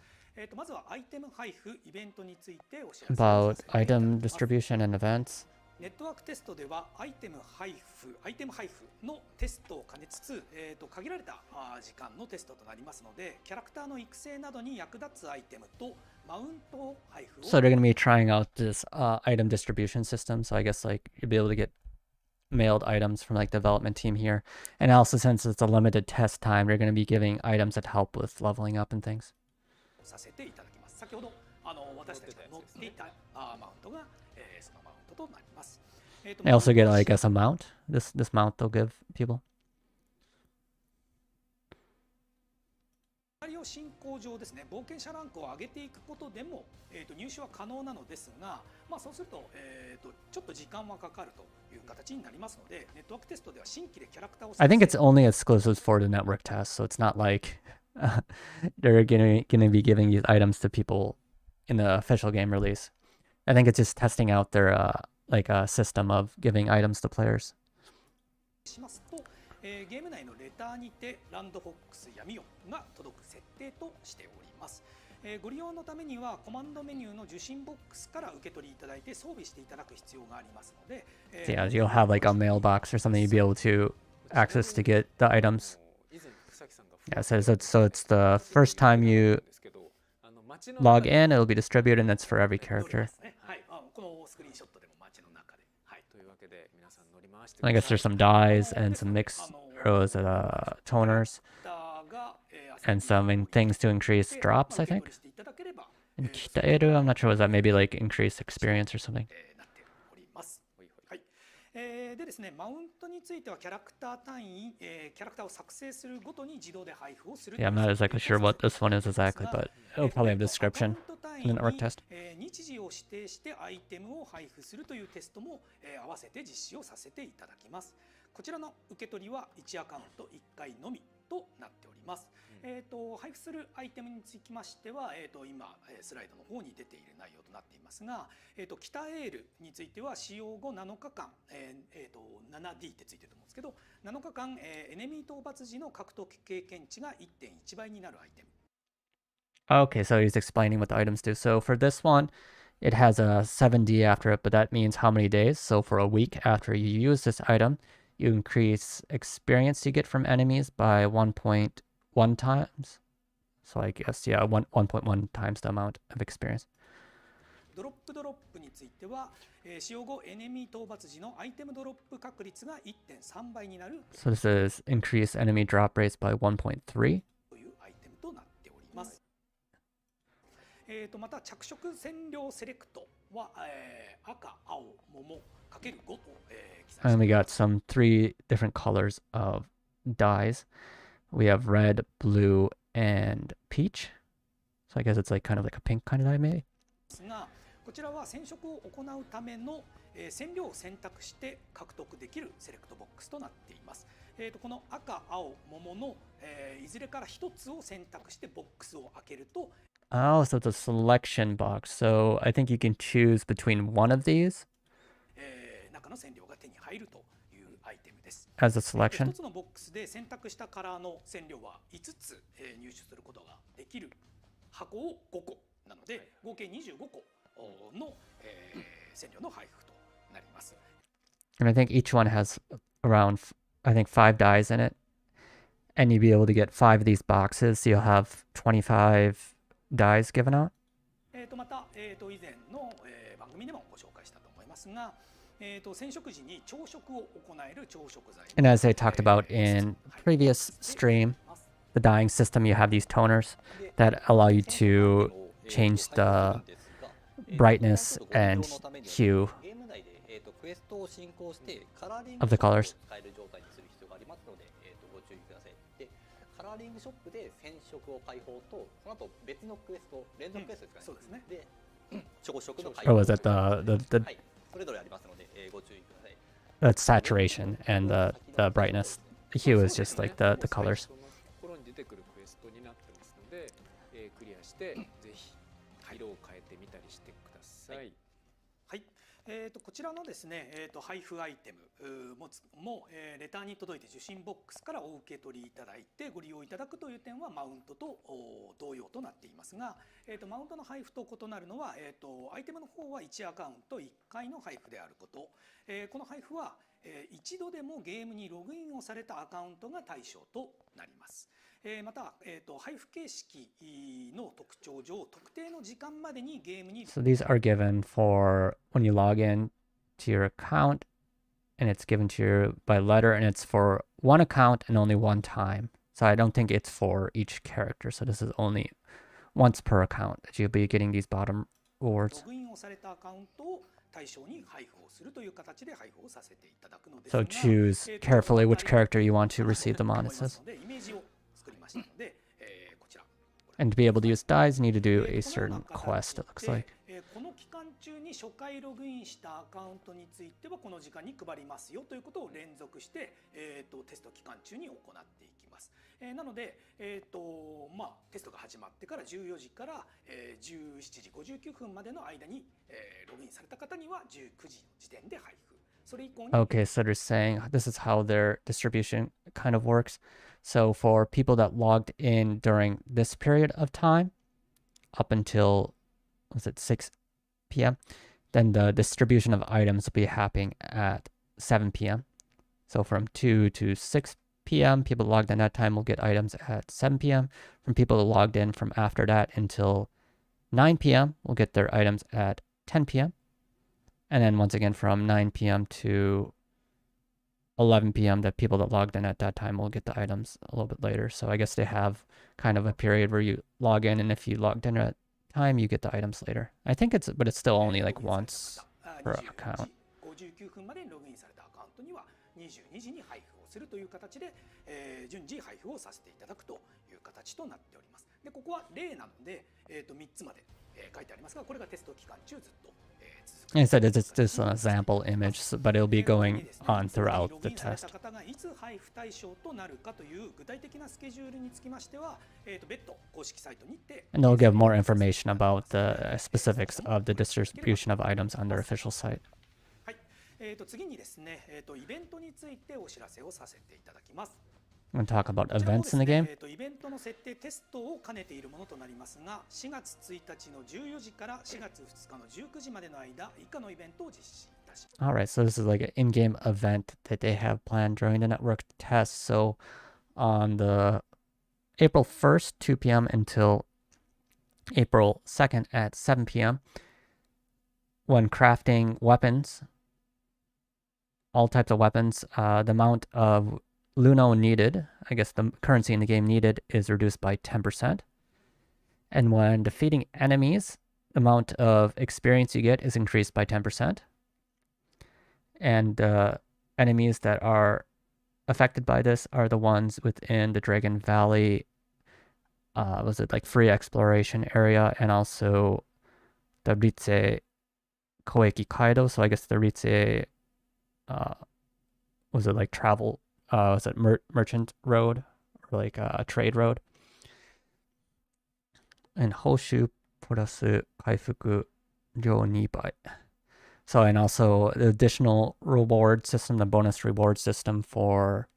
まずはアイテム配布イベントについてお知らせ about item distribution and events. ネットワークテストではアイテム配布のテストを兼ねつつ、限られた時間のテストとなりますので、キャラクターの育成などに役立つアイテムとマウント配布を So they're going to be trying out this item distribution system. So I guess like you'll be able to get mailed items from like the development team here. And also since it's a limited test time, they're going to be giving items that help with leveling up and things. させていただきます。先ほど私たちが乗っていたマウントが、そのマウントとなります。They also get, I guess, a mount. This mount they'll give people. イオ進行上ですね、冒険者ランクを上げていくことでも、入手は可能なのですが、そうすると、ちょっと時間はかかるという形になりますので、ネットワークテストでは新規でキャラクターを I think it's only exclusive for the network test, so it's not like they're gonna be giving these items to people in the official game release. I think it's just testing out their like a system of giving items to players. しますと、ゲーム内のレターにてランドフォックス闇夜が届く設定としております。ご利用のためにはコマンドメニューの受信ボックスから受け取りいただいて装備していただく必要がありますので、So yeah, you'll have like a mailbox or something you'll be able to access to get the items. Yeah, so it's the first time you log in, it'll be distributed, and it's for every character. はい、このスクリーンショットでも街の中で、はい、というわけで皆さん乗り回して I guess there's some dyes and some mix rows toners and some things to increase drops, I think. And Kitaeru, I'm not sure, was that maybe like increase experience or something? なっております。はい。でですね、マウントについてはキャラクター単位、キャラクターを作成するごとに自動で配布をする。Yeah, I'm not exactly sure what this one is exactly, but it'll probably have a description in the network test. 日時を指定してアイテムを配布するというテストも合わせて実施をさせていただきます。こちらの受け取りは1アカウント1回のみとなっております。配布するアイテムにつきましては、今スライドの方に出ている内容となっていますが、北エールについては使用後7日間、7D ってついてると思うんですけど、7日間、エネミー討伐時の獲得経験値が 1.1 倍になるアイテム。Okay, so he's explaining what the items do. So for this one, it has a 7D after it, but that means how many days? So for a week after you use this item, you increase experience you get from enemies by 1.1 times. So I guess, yeah, 1.1 times the amount of experience. ドロップについては、使用後エネミー討伐時のアイテムドロップ確率が 1.3 倍になる。So this is increase enemy drop rates by 1.3. というアイテムとなっております。また着色染料セレクトは、赤、青、桃かける5と、記載して And we got some 3 different colors of dyes. We have red, blue, and peach. So I guess it's like kind of like a pink kind of dye maybe. がこちらは染色を行うための、染料を選択して獲得できるセレクトボックスとなっています。この赤、青、桃の、いずれから1つを選択してボックスを開けると Oh, so it's a selection box. So I think you can choose between one of these 中の染料が手に入るというアイテムです。 as a selection. 1つのボックスで選択したカラーの染料は5つ、入手することができる箱を5個なので合計25個の、染料の配布となります。 And I think each one has around, I think, 5 dyes in it. And you'll be able to get 5 of these boxes. So you'll have 25 dyes given out. また、以前の、番組でもご紹介したと思いますが、染色時に朝食を行える朝食剤。 And as I talked about in previous stream, the dyeing system, you have these toners that allow you to change the brightness and hue of the colors. カラーリングショップで染色を開放とその後別のクエスト連続クエストですかね。そうですね。で朝食の開放。Oh, is that the はい。それぞれありますので、ご注意ください。 that's saturation and the brightness. The hue is just like the colors. ところに出てくるクエストになってますので、クリアしてぜひ色を変えてみたりしてください。はい。こちらのですね、配布アイテムも、レターに届いて受信ボックスからお受け取りいただいてご利用いただくという点はマウントと同様となっていますが、マウントの配布と異なるのは、アイテムの方は1アカウント1回の配布であること、この配布は、一度でもゲームにログインをされたアカウントが対象となります。また、配布形式の特徴上特定の時間までにゲームに So these are given for when you log in to your account, and it's given to you by letter, and it's for one account and only one time. So I don't think it's for each character. So this is only once per account that you'll be getting these bottom ロ rewards. グインをされたアカウントを対象に配布をするという形で配布をさせていただくのですが、 So choose carefully which character you want to receive them on, it says. イメージを作りましたので、こちら And to be able to use dyes, you need to do a certain quest, it looks like. この期間中に初回ログインしたアカウントについてはこの時間に配りますよということを連続して、テスト期間中に行っていきます。なので、テストが始まってから14時から、17時59分までの間に、ログインされた方には19時の時点で配布。Okay, so they're saying this is how their distribution kind of works. So for people that logged in during this period of time, up until, was it 6 p.m., then the distribution of items will be happening at 7 p.m. So from 2 to 6 p.m., people logged in that time will get items at 7 p.m. From people who logged in from after that until 9 p.m., will get their items at 10 p.m. And then once again from 9 p.m. to 11 p.m. the people that logged in at that time will get the items a little bit later. So I guess they have kind of a period where you log in, and if you logged in at time, you get the items later. I think but it's still only like once per account. 59分までにログインされたアカウントには22時に配布をするという形で、順次配布をさせていただくという形となっております。で、ここは例なので、3つまで、書いてありますが、これがテスト期間中ずっと I said it's just an example image, but it'll be going on throughout the test. And they'll give more information about the specifics of the distribution of items on their official site. 次にですね、イベントについてお知らせをさせていただきます。I'm going to talk about events in the game. イベントの設定テストを兼ねているものとなりますが、4月1日の14時から4月2日の19時までの間、以下のイベントを実施いたします。All right, so this is like an in-game event that they have planned during the network test. So on the April 1st, 2 p.m. until April 2nd at 7 p.m., when crafting weapons, all types of weapons, the amount of Luno needed, I guess the currency in the game needed, is reduced by 10%. And when defeating enemies, the amount of experience you get is increased by 10%. And enemies that are affected by this are the ones within the Dragon Valley, was it like free exploration area, and also the Ritze Koeki Kaido. So I guess the Ritze, was it like travel, was it merchant road, or like a trade road? And Hoshu plus Kaifuku Ryo 2 bai. So, and also the additional reward system, the bonus reward system for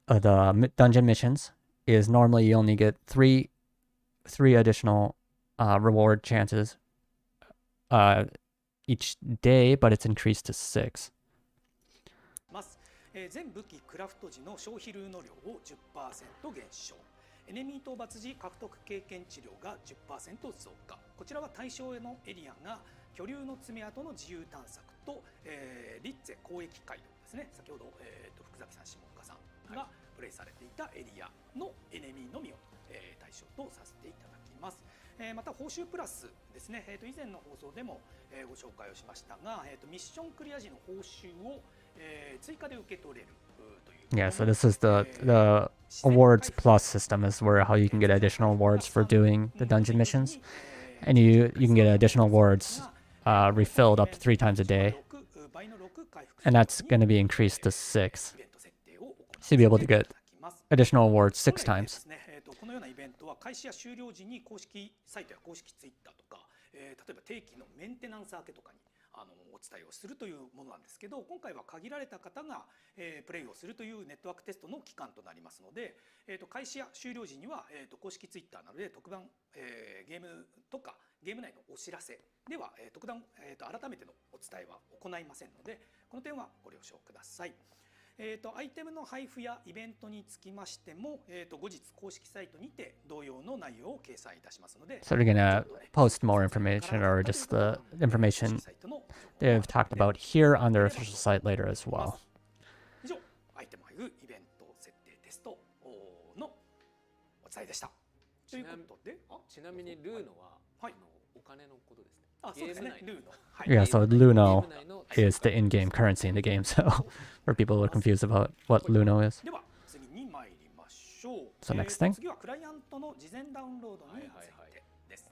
the dungeon missions is normally you only get three additional reward chances each day, but it's increased to 6. 全武器クラフト時の消費ルーノ量を 10% 減少。エネミー討伐時獲得経験値量が 10% 増加。こちらは対象のエリアが巨竜の爪痕の自由探索と、リッツェ交易街道ですね。先ほど、福崎さん、下岡さんがプレイされていたエリアのエネミーのみを、対象とさせていただきます。また報酬プラスですね。以前の放送でも、ご紹介をしましたが、ミッションクリア時の報酬を追加で受け取れるという。Yeah, so this is the awards plus system is where how you can get additional awards for doing the dungeon missions, and you can get additional awards refilled up to 3 times a day, and that's going to be increased to 6. So you'll be able to get additional awards 6 times. このようなイベントは開始や終了時に公式サイトや公式ツイッターとか、例えば定期のメンテナンス明けとかにお伝えをするというものなんですけど、今回は限られた方が、プレイをするというネットワークテストの期間となりますので、開始や終了時には、公式ツイッターなどで特番、ゲームとかゲーム内のお知らせでは、特段、改めてのお伝えは行いませんので、この点はご了承ください。アイテムの配布やイベントにつきましても、後日公式サイトにて同様の内容を掲載いたしますので。So they're gonna post more information, or just the information they've talked about here on their official site later as well. 以上、アイテム配布イベント設定テストのお伝えでした。ということで、ちなみにルーノは、お金のことですね。そうですね、ルーノ。Yeah, so Luno is the in-game currency in the game. So for people who are confused about what Luno is. では次に参りまししょう。So next thing? 次はクライアントの事前ダウンロードについてです。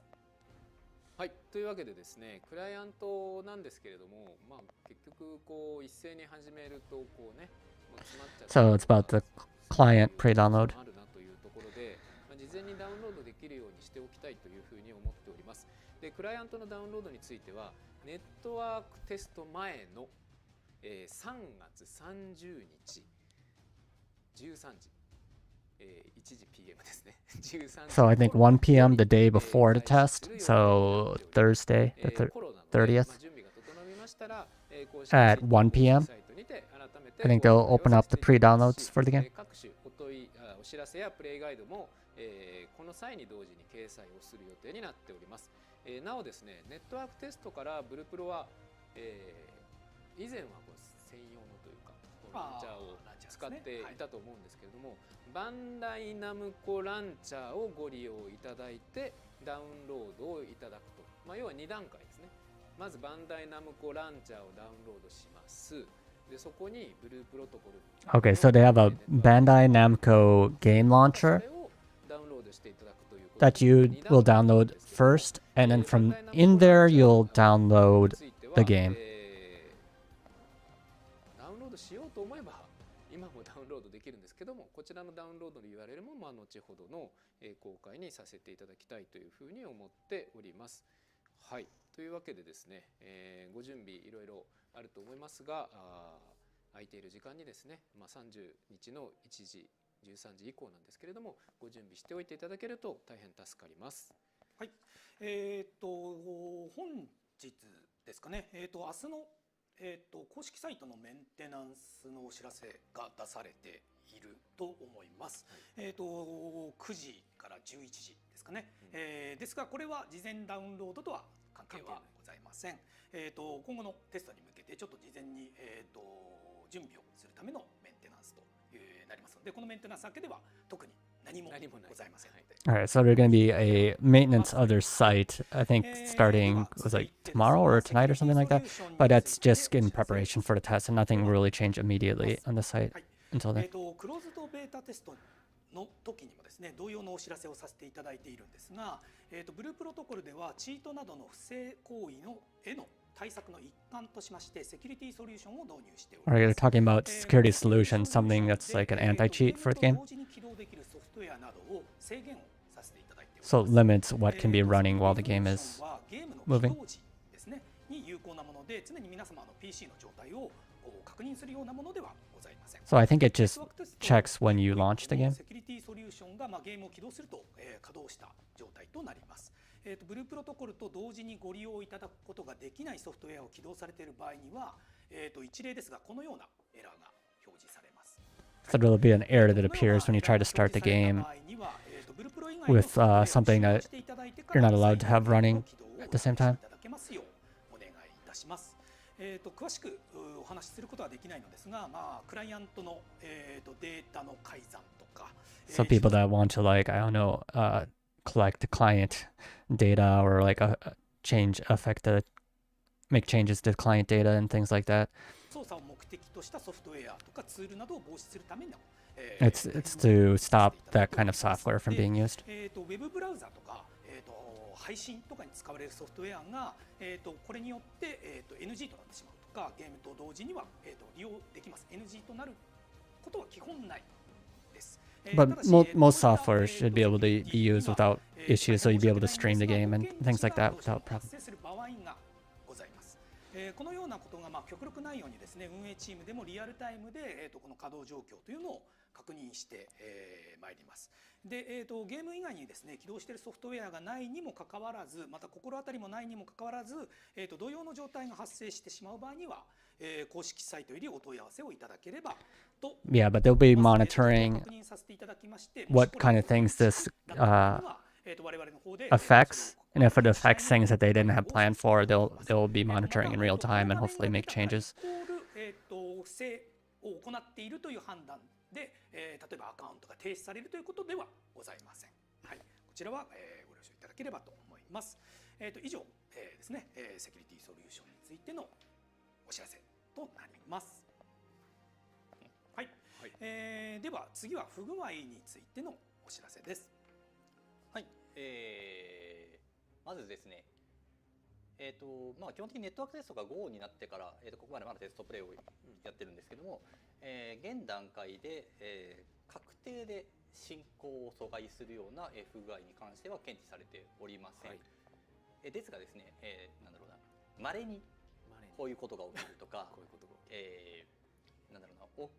はい、というわけでですね、クライアントなんですけれども、結局こう一斉に始めるとこうね、詰まっちゃって。So it's about the client pre-download. あるなというところで、事前にダウンロードできるようにしておきたいというふうに思っております。で、クライアントのダウンロードについては、ネットワークテスト前の、3月30日13時。1時 PM ですね。So I think 1 p.m. the day before the test. So Thursday, the 30th. At 1 p.m. I think they'll open up the pre-downloads for the game. 各種お知らせやプレイガイドも、この際に同時に掲載をする予定になっております。なおですね、ネットワークテストからブルプロは、以前はこう専用のというかこのランチャーを使っていたと思うんですけれども、バンダイナムコランチャーをご利用いただいてダウンロードをいただくと、要は2段階ですね。まずバンダイナムコランチャーをダウンロードします。でそこにブループロトコル Okay, so they have a Bandai Namco game launcher that you will download first, and then from in there you'll download the game. ダウンロードしようと思えば今もダウンロードできるんですけども、こちらのダウンロードの URL も後ほどの公開にさせていただきたいというふうに思っております。はい、というわけでですね、ご準備いろいろあると思いますが、空いている時間にですね、30日の1時13時以降なんですけれども、ご準備しておいていただけると大変助かります。はい、本日ですかね、明日の公式サイトのメンテナンスのお知らせが出されていると思います。9時から11時ですかね。ですがこれは事前ダウンロードとは関係はございません。今後のテストに向けてちょっと事前に準備をするためのメンテナンスとなりますので、このメンテナンスだけでは特に何もございませんので。All right, so there's going to be a maintenance of their site, I think starting, was like tomorrow or tonight or something like that, but that's just in preparation for the test and nothing will really change immediately on the site until then. クローズドベータテストの時にもですね、同様のお知らせをさせていただいているんですが、ブループロトコルではチートなどの不正行為への対策の一環としましてセキュリティソリューションを導入しております。Are you talking about security solution, something that's like an anti-cheat for the game? 同時に起動できるソフトウェアなどを制限をさせていただいております。So it limits what can be running while the game is ゲームの moving. 起動時ですねに有効なもので、常に皆様の PC の状態を確認するようなものではございません。 So I think it just checks when you launch the game. セキュリティソリューションがゲームを起動すると稼働した状態となります。ブループロトコルと同時にご利用いただくことができないソフトウェアを起動されている場合には、一例ですがこのようなエラーが表示されます。So there'll be an error that appears when you try to start the game with something that you're not allowed to have running at the same time. 詳しくお話しすることはできないのですが、クライアントのデータの改ざんとか、So people that want to like, I don't know, collect the client data or like make changes to client data and things like that. 操作を目的としたソフトウェアとかツールなどを防止するための、It's to stop that kind of software from being used. ウェブブラウザとか、配信とかに使われるソフトウェアが、これによって、NG となってしまうとか、ゲームと同時には、利用できます。NG となることは基本ないです。But most software should be able to be used without issues, so you'd be able to stream the game and things like that without problem. このようなことが極力ないようにですね、運営チームでもリアルタイムで、この稼働状況というのを確認してまいります。で、ゲーム以外にですね、起動しているソフトウェアがないにもかかわらず、また心当たりもないにもかかわらず、同様の状態が発生してしまう場合には、公式サイトよりお問い合わせをいただければと。Yeah, but they'll be monitoring what kind of things this affects, and if it affects things that they didn't have planned for, they'll be monitoring in real time and hopefully make changes. 不正を行っているという判断で、例えばアカウントが停止されるということではございません。はい、こちらは、ご了承いただければと思います。以上、ですね、セキュリティソリューションについてのお知らせとなります。はい、では次は不具合についてのお知らせです。はい、まずですね、基本的にネットワークテストが Go になってから、ここまでまだテストプレイをやってるんですけども、現段階で、確定で進行を阻害するような不具合に関しては検知されておりません。ですがですね、なんだろうな、稀にこういうことが起きるとか、なんだろうな、大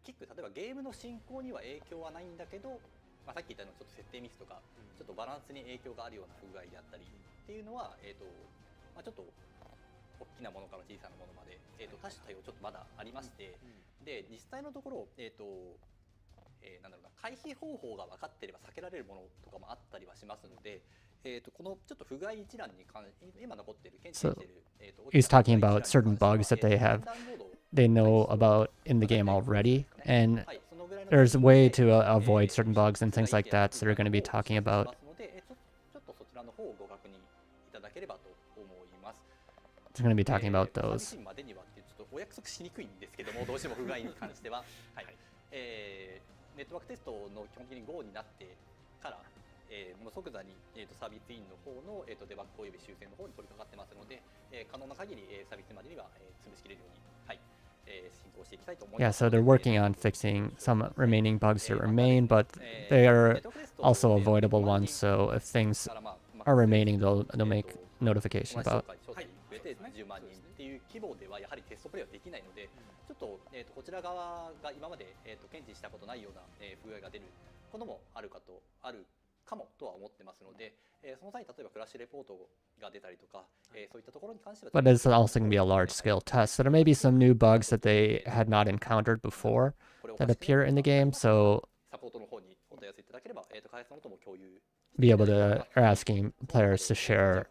きく例えばゲームの進行には影響はないんだけど、さっき言ったようなちょっと設定ミスとか、ちょっとバランスに影響があるような不具合であったりっていうのは、ちょっと大きなものから小さなものまで、多種多様ちょっとまだありまして、で実際のところ、なんだろうな、回避方法が分かっていれば避けられるものとかもあったりはしますので、このちょっと不具合一覧に関して今残っている検知している、He's talking about certain bugs that they know about in the game already, and there's a way to avoid certain bugs and things like that, so they're going to be talking about. ちょっとそちらの方をご確認いただければと思います。They're going to be talking about those. までにはちょっとお約束しにくいんですけども、どうしても不具合に関しては、はい、ネットワークテストの基本的に Go になってから、もう即座に、サービスインの方の、デバッグおよび修正の方に取り掛かってますので、可能な限り、サービスまでには、潰しきれるように、はい、進行していきたいと思います。Yeah, so they're working on fixing some remaining bugs that remain, but they are also avoidable ones, so if things are remaining, they'll make notification about. 10万人っていう規模ではやはりテストプレイはできないので、ちょっと、こちら側が今まで、検知したことないような、不具合が出ることもあるかもとは思ってますので、その際に例えばクラッシュレポートが出たりとか、そういったところに関しては But it's also going to be a large-scale test, so there may be some new bugs that they had not encountered before that appear in the game, so サポートの方にお問い合わせいただければ、開発のことも共有 be able to, or asking players to share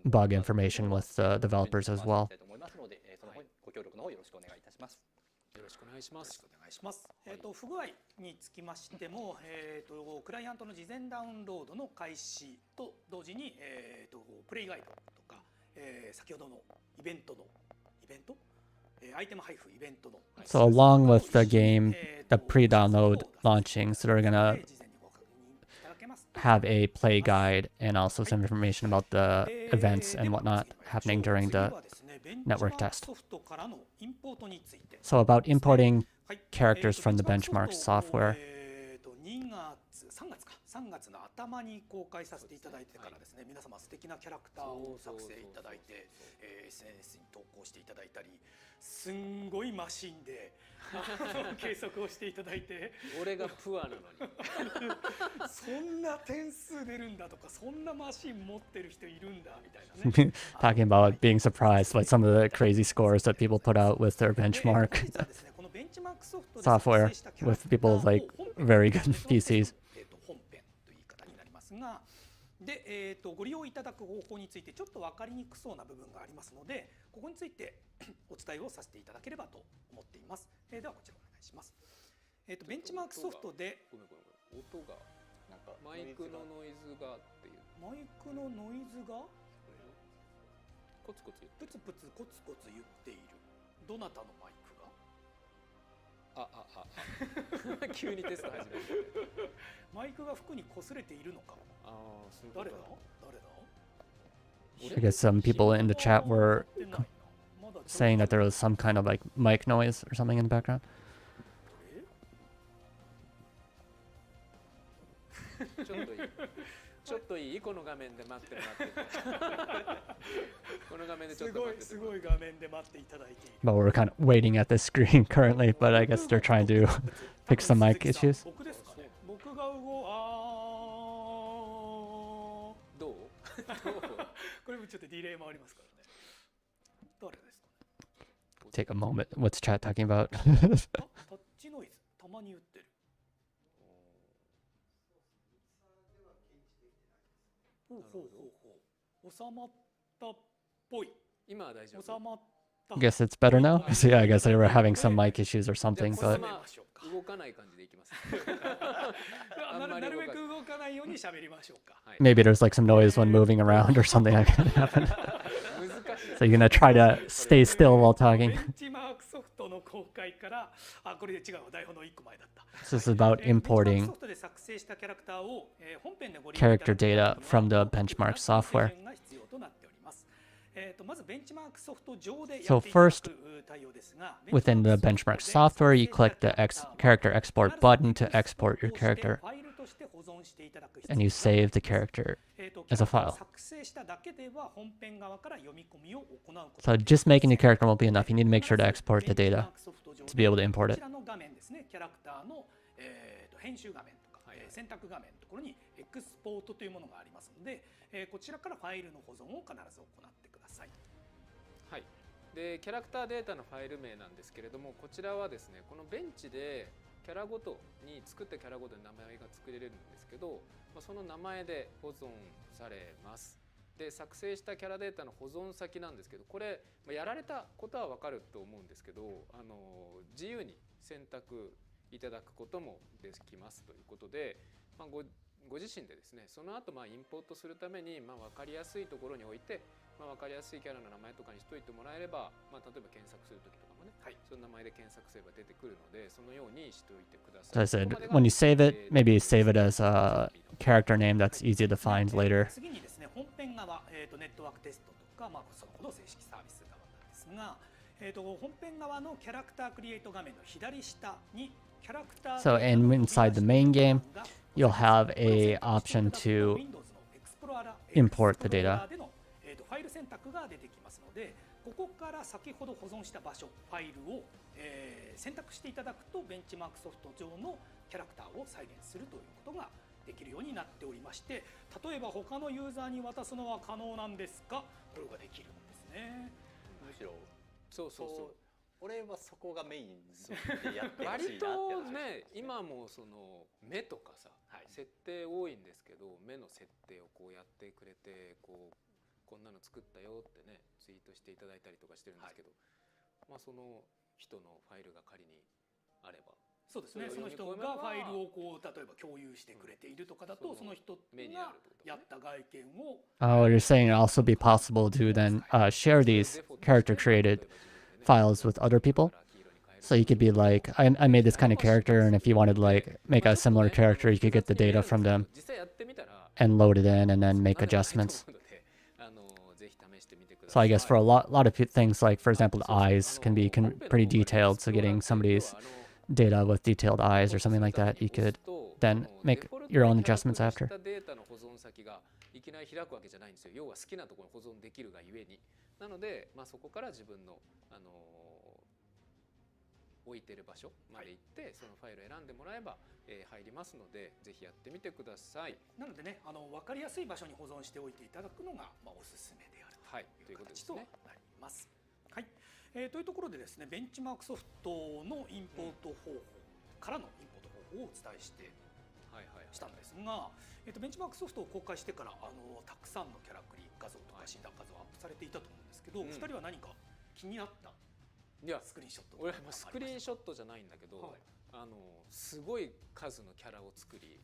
bug information with the developers as well. ご協力の方よろしくお願いいたします。よろしくお願いします。不具合につきましても、クライアントの事前ダウンロードの開始と同時に、プレイガイドとか、先ほどのイベント、アイテム配布イベントの So along with the game, the pre-download launching, so they're gonna have a play guide and also some information about the events and whatnot happening during the network test. So about importing characters from the benchmark software. 3月の頭に公開させていただいてからですね、皆様素敵なキャラクターを作成いただいて、SNS に投稿していただいたり、すんごいマシンで計測をしていただいて、俺がプアなのにそんな点数出るんだとか、そんなマシン持ってる人いるんだみたいなね。Talking about being surprised by some of the crazy scores that people put out with their benchmark software with people with like very good PCs. で、ご利用いただく方法についてちょっと分かりにくそうな部分がありますので、ここについてお伝えをさせていただければと思っています。ではこちらお願いします。ベンチマークソフトで音がなんかマイクのノイズがっていうマイクのノイズがコツコツプツプツコツコツ言っている。どなたのマイクが急にテスト始めるマイクが服に擦れているのか。誰だ I guess some people in the chat were saying that there was some kind of like mic noise or something in the background. ちょっといいこの画面で待ってこの画面でちょっと待ってすごい画面で待っていただいている。 But we're kind of waiting at the screen currently, but I guess they're trying to fix some mic issues. 僕ですかね。僕がどうこれもちょっとディレイもありますからね。誰ですかね。 Take a moment. What's chat talking about? タッチノイズたまに言ってる。収まったっぽい。今は大丈夫。収まった。I guess it's better now. So yeah, I guess they were having some mic issues or something, but 動かない感じでいきます。なるべく動かないように喋りましょうか。maybe there's like some noise when moving around or something like that happened. So you're gonna try to stay still while talking. ベンチマークソフトのの公開からこれで違う台本の1個前だった。 This is about ベンチマーク importing ソフトで作成したキャラクターを本編でご利用いた character だく data from the benchmark software. 手順が必要となっております。まずベンチマークソフト上で So やっていただ first, く対応ですが、 within the benchmark software, you click the character export button to export your character, ファイルとして保存していただく必要 and you save the character as a file. 作成しただけでは本編側から読み込みを行うこと So just making the character won't be enough. You need to make sure to export the data to be able to import こ it. ちらの画面ですね、キャラクターの編集画面とか選択画面のところにエクスポートというものがありますので、こちらからファイルの保存を必ず行ってください。はい、でキャラクターデータのファイル名なんですけれども、こちらはですね、このベンチでキャラごとに作ったキャラごとに名前が作れるんですけど、その名前で保存されます。で作成したキャラデータの保存先なんですけど、これやられたことは分かると思うんですけど、自由に選択いただくこともできますということで、ご自身でですね、その後インポートするために分かりやすいところに置いて、分かりやすいキャラの名前とかにしといてもらえれば、例えば検索する時とかもね、その名前で検索すれば出てくるので、そのようにしておいてくだ So さ I い。 said, when you save it, maybe save it as a character name that's easy to find later. 次にですね、本編側、ネットワークテストとか、そのほど正式サービス側なんですが、本編側のキャラクタークリエイト画面の左下にキャラクター So inside the main game, you'll have a option to import the data. でのファイル選択が出てきますので、ここから先ほど保存した場所、ファイルを選択していただくと、ベンチマークソフト上のキャラクターを再現するということができるようになっておりまして、例えば他のユーザーに渡すのは可能なんですが、これができるんですね。むしろそうそうそう。俺はそこがメインでやってほしいなって割とね、今もその目とかさ、設定多いんですけど、目の設定をこうやってくれて、こんなの作ったよってね、ツイートしていただいたりとかしてるんですけど、その人のファイルが仮にあれば、そうですね、その人がファイルを例えば共有してくれているとかだと、その人がやった外見を Oh, you're saying it'll also be possible to then share these character created files with other people. So you could be like, I made this kind of character, and if you wanted to like make a similar character, you could get the data from them and load it in and then make adjustments. So I guess for a lot of things, like for example, the eyes can be pretty detailed. So getting somebody's data with detailed eyes or something like that, you could then make your own adjustments after. いきなり開くわけじゃないんですよ。要は好きなところに保存できるがゆえに。なので、そこから自分の、置いてる場所まで行って、そのファイルを選んでもらえば、入りますので、ぜひやってみてください。なのでね、分かりやすい場所に保存しておいていただくのが、おすすめであるという形となります。はい、というところでですね、ベンチマークソフトのインポート方法からのインポート方法をお伝えしてしたんですが、ベンチマークソフトを公開してからたくさんのキャラクリ画像とか診断画像アップされていたと思うんですけど、2人は何か気になったスクリーンショットとか俺はスクリーンショットじゃないんだけど、すごい数のキャラを作り、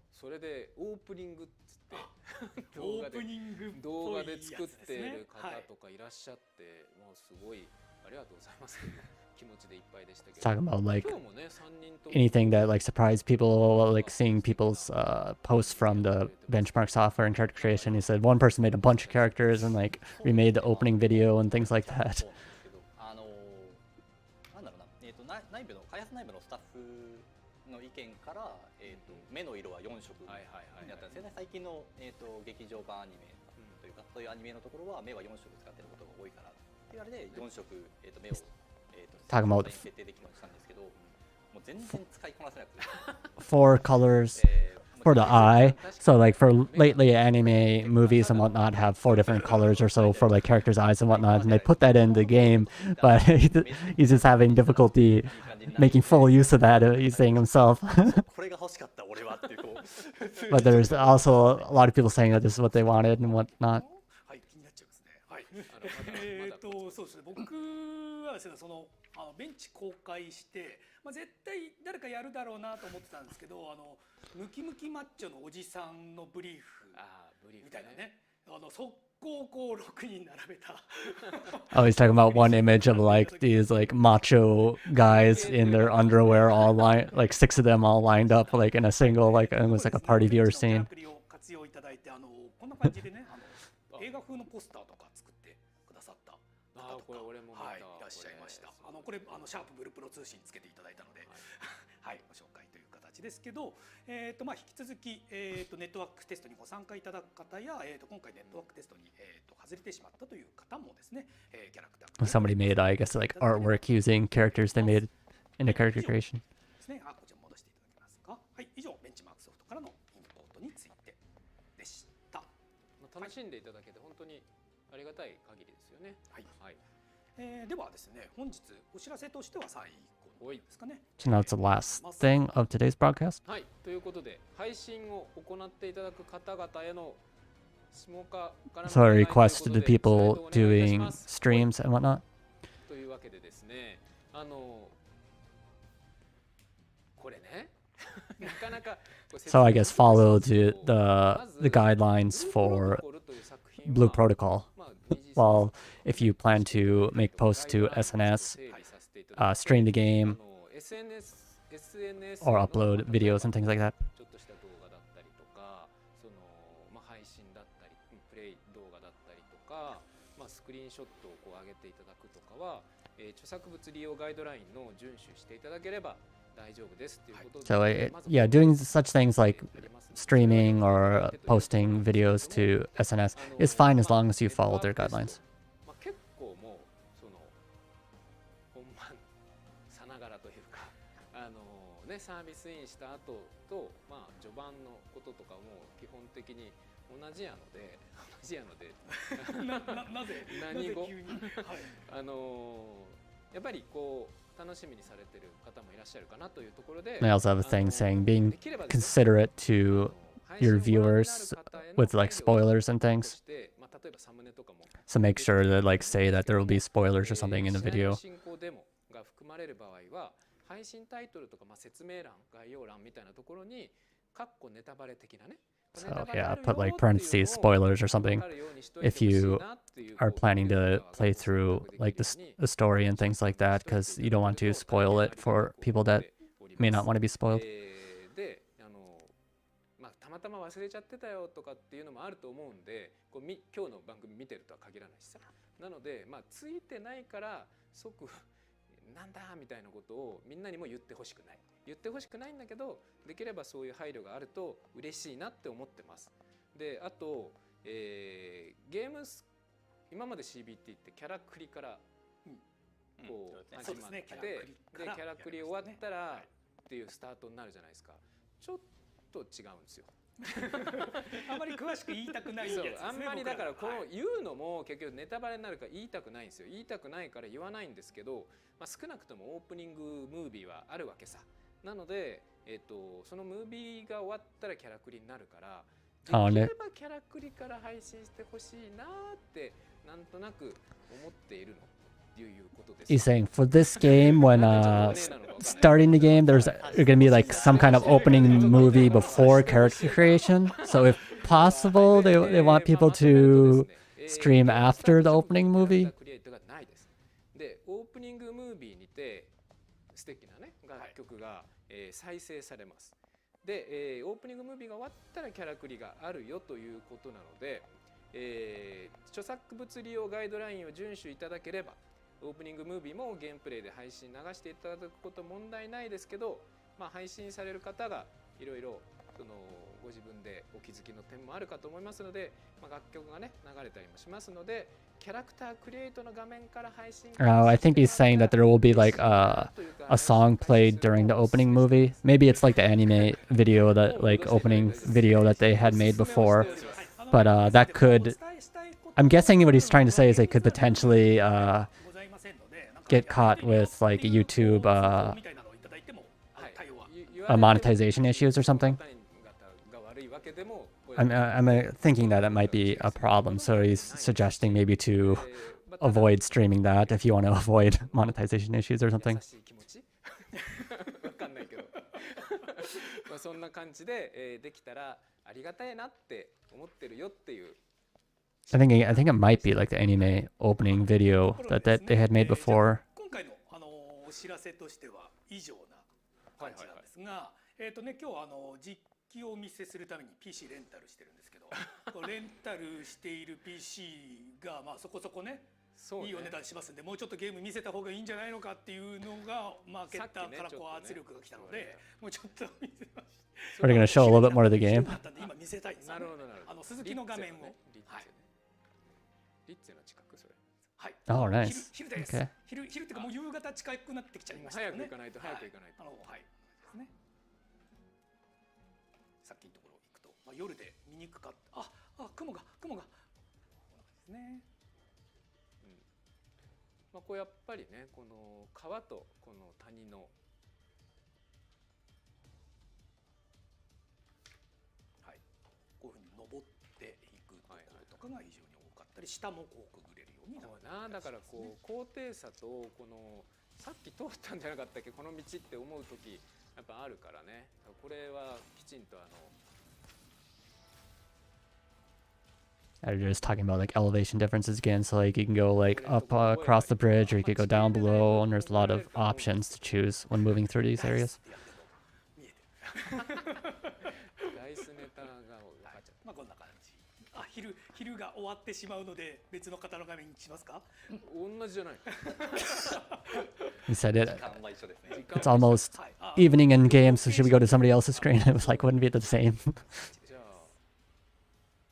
それでオープニングっつって動画で作っている方とかいらっしゃって、もうすごいありがとうございます。Talking about like anything that like surprised people, like seeing people's posts from the benchmark software and character creation. He said one person made a bunch of characters and like remade the opening video and things like that. 内部の開発内部のスタッフの意見から、目の色は4色になったんですよね。最近の、劇場版アニメというか、そういうアニメのところは目は4色使ってることが多いからって言われて4色、目をTalking about 設定できましたんですけど、もう全然使いこなせなくて4 colors for the eye. So like for lately anime movies and whatnot have 4 different colors or so for like characters' eyes and whatnot, and they put that in the game, but he's just having difficulty making full use of that, he's saying himself. But there's also a lot of people saying that this is what they wanted and whatnot. そうですね、僕はですね、そのベンチ公開して、絶対誰かやるだろうなと思ってたんですけど、ムキムキマッチョのおじさんのブリーフみたいなね、そっこをこう6人並べた Oh, he's talking about one image of like these like macho guys in their underwear all lined, like 6 of them all lined up like in a single, like it was like a party viewer scene. 活用いただいてこんな感じでね映画風のポスターとか作ってくださった方とかはいいらっしゃいました。これシャープブルプロ通信つけていただいたのではいご紹介という形ですけど、まあ引き続きネットワークテストにご参加いただく方や今回ネットワークテストに外れてしまったという方もですね、キャラクター Somebody made, I guess, like artwork using characters they made in a character creation. ですね。こちら戻していただけますか。はい、以上ベンチマークソフトからのインポートについてでした。楽しんでいただけて本当にありがたい限りですよね。はい。はい。ではですね、本日お知らせとしては最後ですかね。So now it's the last thing of today's broadcast. はい。ということで配信を行っていただく方々への So I request to the people doing streams and whatnot. というわけでですね、これね、なかなか So I guess follow the guidelines for Blue Protocol. Well, if you plan to make posts to SNS, stream the game, or upload videos and things like that. ちょっとした動画だったりとか、配信だったり、プレイ動画だったりとか、スクリーンショットをこう上げていただくとかは、著作物利用ガイドラインの遵守していただければ大丈夫ですということで。So yeah, doing such things like streaming or posting videos to SNS is fine as long as you follow their guidelines. 結構もう本番さながらというか、サービスインした後と序盤のこととかも基本的に同じやのでなぜ何語急にやっぱりこう楽しみにされてる方もいらっしゃるかなというところで I also have a thing saying being considerate to your viewers with like spoilers and things. So make sure that like say that there will be spoilers or something in the video. が含まれる場合は配信タイトルとか説明欄概要欄みたいなところに括弧ネタバレ的なね So yeah, put like parentheses spoilers or something if you are planning to play through like the story and things like that, because you don't want to spoil it for people that may not want to be spoiled. でたまたま忘れちゃってたよとかっていうのもあると思うんで、今日の番組見てるとは限らないしさ。なのでついてないから即なんだみたいなことをみんなにも言ってほしくないんだけど、できればそういう配慮があると嬉しいなって思ってます。であと、ゲーム今まで CBT ってキャラクリからこう始まって、でキャラクリ終わったらっていうスタートになるじゃないですか。ちょっと違うんですよ。あまり詳しく言いたくないやつですね。あんまりだからこの言うのも結局ネタバレになるから言いたくないんですよ。言いたくないから言わないんですけど、少なくともオープニングムービーはあるわけさ。なので、そのムービーが終わったらキャラクリになるから、できればキャラクリから配信してほしいなってなんとなく思っているの。He's saying for this game, when starting the game, there's going to be like some kind of opening movie before character creation. So if possible, they want people to stream after the opening movie. で、オープニングムービーにて素敵なね楽曲が再生されます。で、オープニングムービーが終わったらキャラクリがあるよということなので、著作物利用ガイドラインを遵守いただければ。オープニングムービーもゲームプレイで配信流していただくこと問題ないですけど、配信される方がいろいろご自分でお気づきの点もあるかと思いますので、楽曲がね流れたりもしますので、キャラクタークリエイトの画面から配信。I think he's saying that there will be like a song played during the opening movie. Maybe it's like the anime video that like opening video that they had made before, but that could. I'm guessing what he's trying to say is they could potentially get caught with like YouTube monetization issues or something. I'm thinking that it might be a problem, so he's suggesting maybe to avoid streaming that if you want to avoid monetization issues or something. そんな感じでできたらありがたいなって思ってるよっていう I think it might be like the anime opening video that they had made before. 今回のお知らせとしては以上な感じなんですが、今日実機をお見せするために PC レンタルしてるんですけど、レンタルしている PC がまあそこそこね。いいお値段しますんで、もうちょっとゲーム見せた方がいいんじゃないのかっていうのがマーケッターからこう圧力が来たので、もうちょっと見せました。We're gonna show a little bit more of the game. 今見せたいですね。鈴木の画面を。リッツェの近くそれ。はい。Oh, nice. 昼です。Okay. 昼っていうかもう夕方近くなってきちゃいましたね。早く行かないと早く行かないと。はいですね。さっきのところ行くと、まあ夜で見にくかった。雲がですね。まあこうやっぱりね、この川とこの谷のこういうふうに登っていくところとかが非常に多かったり、下もこうくぐれるようになってな。だからこう高低差とこのさっき通ったんじゃなかったっけこの道って思う時やっぱあるからね。これはきちんとThey're just talking about like elevation differences again. So like you can go like up across the bridge, or you could go down below, and there's a lot of options to choose when moving through these areas. ダイスネタがまあこんな感じ。昼が終わってしまうので別の方の画面にしますか？同じじゃない。He said it's almost evening in games, so should we go to somebody else's screen? It was like, wouldn't be the same. じゃ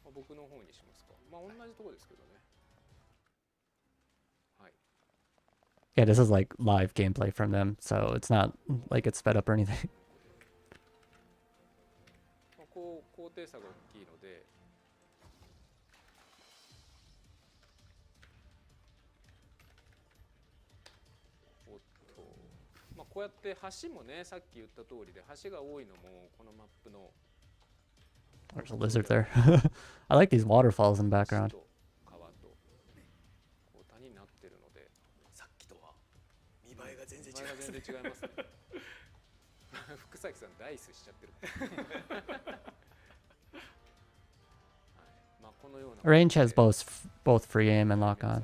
あ僕の方にしますか。まあ同じとこですけどね。はい。Yeah, this is like live gameplay from them, so it's not like it's sped up or anything. こう高低差が大きいので。まあこうやって橋もね、さっき言った通りで橋が多いのもこのマップの。There's a lizard there. I like these waterfalls in the background. 川とこう谷になってるので、さっきとは見栄えが全然違いますね。福崎さんダイスしちゃってる。まあこのような Range has both free aim and lock on.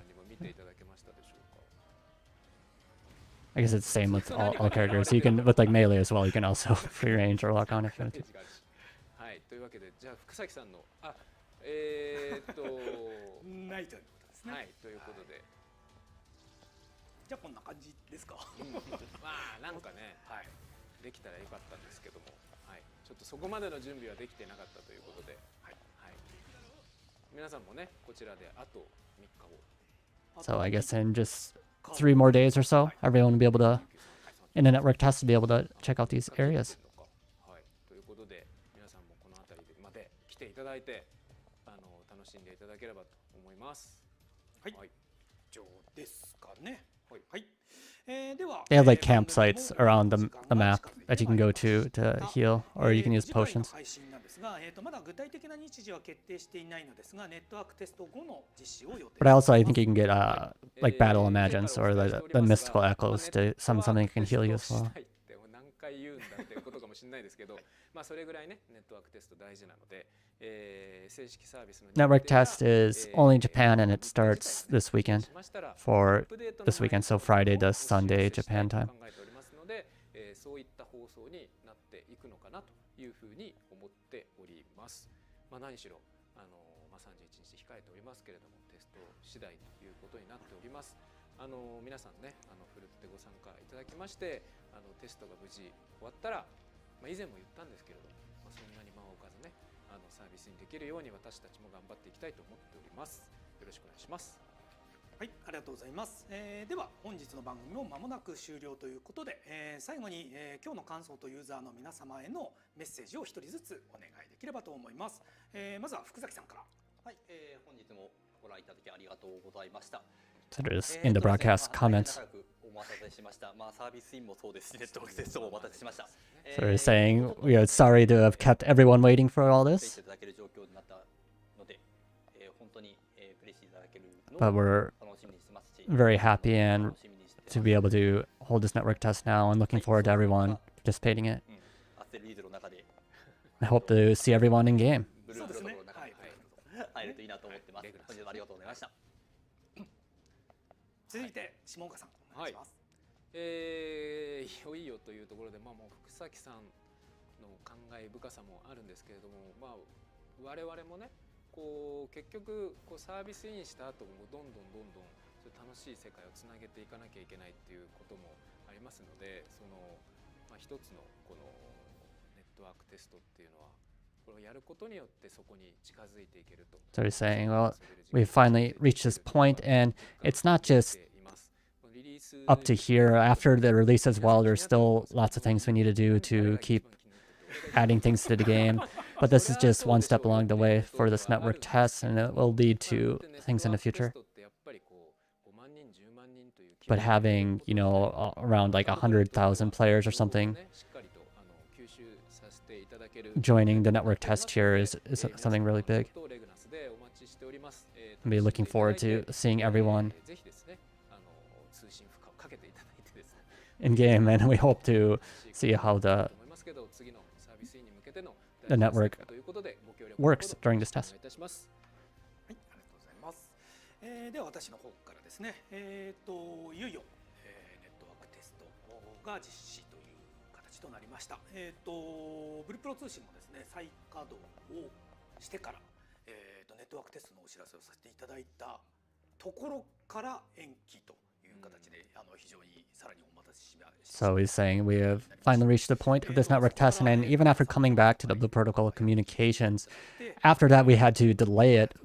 I guess it's the same with all characters. You can, with like melee as well, you can also free range or lock on if you want to. はい、というわけで、じゃあ福崎さんの、ないということですね。はい、ということで。じゃあこんな感じですか。まあなんかね、できたらよかったんですけども、はい、ちょっとそこまでの準備はできてなかったということで、皆さんもね、こちらであと3日後。So I guess in just 3 more days or so, everyone will be able to, in a network test, to be able to check out these areas. はい、ということで、皆さんもこの辺りまで来ていただいて、楽しんでいただければと思います。はい、以上ですかね。はい。では、They have like campsites around the map that you can go to heal, or you can use potions. 配信なんですが、まだ具体的な日時は決定していないのですが、ネットワークテスト後の実施を予定。But also, I think you can get like battle imagines or the mystical echoes to something that can heal you as well. 何回言うんだっていうことかもしれないですけど、まあそれぐらいね、ネットワークテスト大事なので、正式サービスの Network test is only in Japan and it starts this weekend for this weekend, so Friday to Sunday Japan time. 考えておりますので、そういった放送になっていくのかなというふうに思っております。まあ何しろ31日控えておりますけれども、テスト次第ということになっております。皆さんね、ふるってご参加いただきまして、テストが無事終わったら、以前も言ったんですけれども、そんなに間を置かずね、サービスにできるように私たちも頑張っていきたいと思っております。よろしくお願いします。はい、ありがとうございます。では本日の番組も間もなく終了ということで、最後に、今日の感想とユーザーの皆様へのメッセージを一人ずつお願いできればと思います。まずは福崎さんから。はい、本日もご覧いただきありがとうございました。So there's in the broadcast comments. お待たせしました。サービスインもそうですし、ネットワークテストもお待たせしました。So they're saying we are sorry to have kept everyone waiting for all this, いただける状況になったので、本当にプレイしていただけるの but を we're 楽しみにしてますし、 very happy and to be able to hold this network test now and looking forward to everyone participating in it. アステルリードの中で I hope to see everyone in game. そうですね。はい。はえるといいなと思ってます。本日はありがとうございました。続いて下岡さんお願いします。いよいよというところで、もう福崎さんの感慨深さもあるんですけれども、我々もね結局サービスインした後もどんどん楽しい世界をつなげていかなきゃいけないっていうこともありますので、一つのこのネットワークテストっていうのはこれをやることによってそこに近づいていけると。So he's saying, well, we finally reached this point, and it's not just up to here. After the release as well, there's still lots of things we need to do to keep adding things to the game. But this is just one step along the way for this network test, and it will lead to things in the future. But having, around like 100,000 players or something joining the network test here is something really big. I'll be looking forward to seeing everyone in game, and we hope to see how the network works during this test. はい、ありがとうございます。では私の方からですね、いよいよ、ネットワークテストが実施という形となりました。ブルプロ通信もですね、再稼働をしてから、ネットワークテストのお知らせをさせていただいたところから延期という形で、非常にさらにお待たせしました。So he's saying we have finally reached the point of this network test, and then even after coming back to the Blue Protocol communications, after that we had to delay it,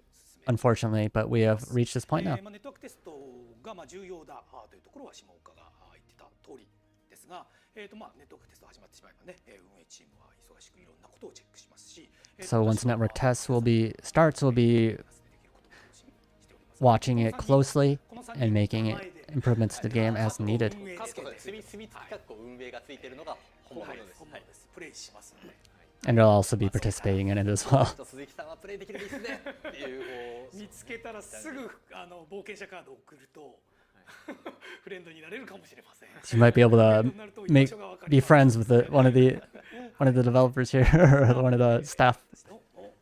unfortunately, but we have reached this point now. ネットワークテストが重要だというところは下岡が言ってた通りですが、ネットワークテスト始まってしまえばね、運営チームは忙しくいろんなことをチェックしますし、So once network tests we'll be watching it closely and making improvements to the game as needed. 運営がついているのが本物です。プレイしますので。And they'll also be participating in it as well. 鈴木さんはプレイできるですねっていう見つけたらすぐ冒険者カードを送るとフレンドになれるかもしれません。You might be able to be friends with one of the developers here or one of the staff.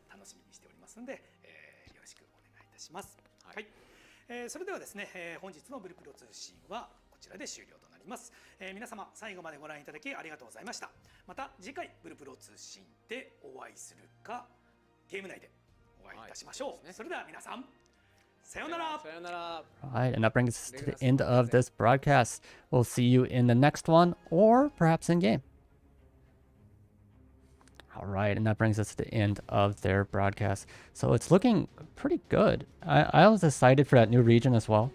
楽しみにしておりますので、よろしくお願いいたします。はい。それではですね、本日のブルプロ通信はこちらで終了となります。皆様最後までご覧いただきありがとうございました。また次回ブルプロ通信でお会いするかゲーム内でお会いいたしましょう。それでは皆さんさようなら。さようなら。 All right, and that brings us to the end of this broadcast. We'll see you in the next one, or perhaps in game. All right, and that brings us to the end of their broadcast. So it's looking pretty good. I was excited for that new region as well.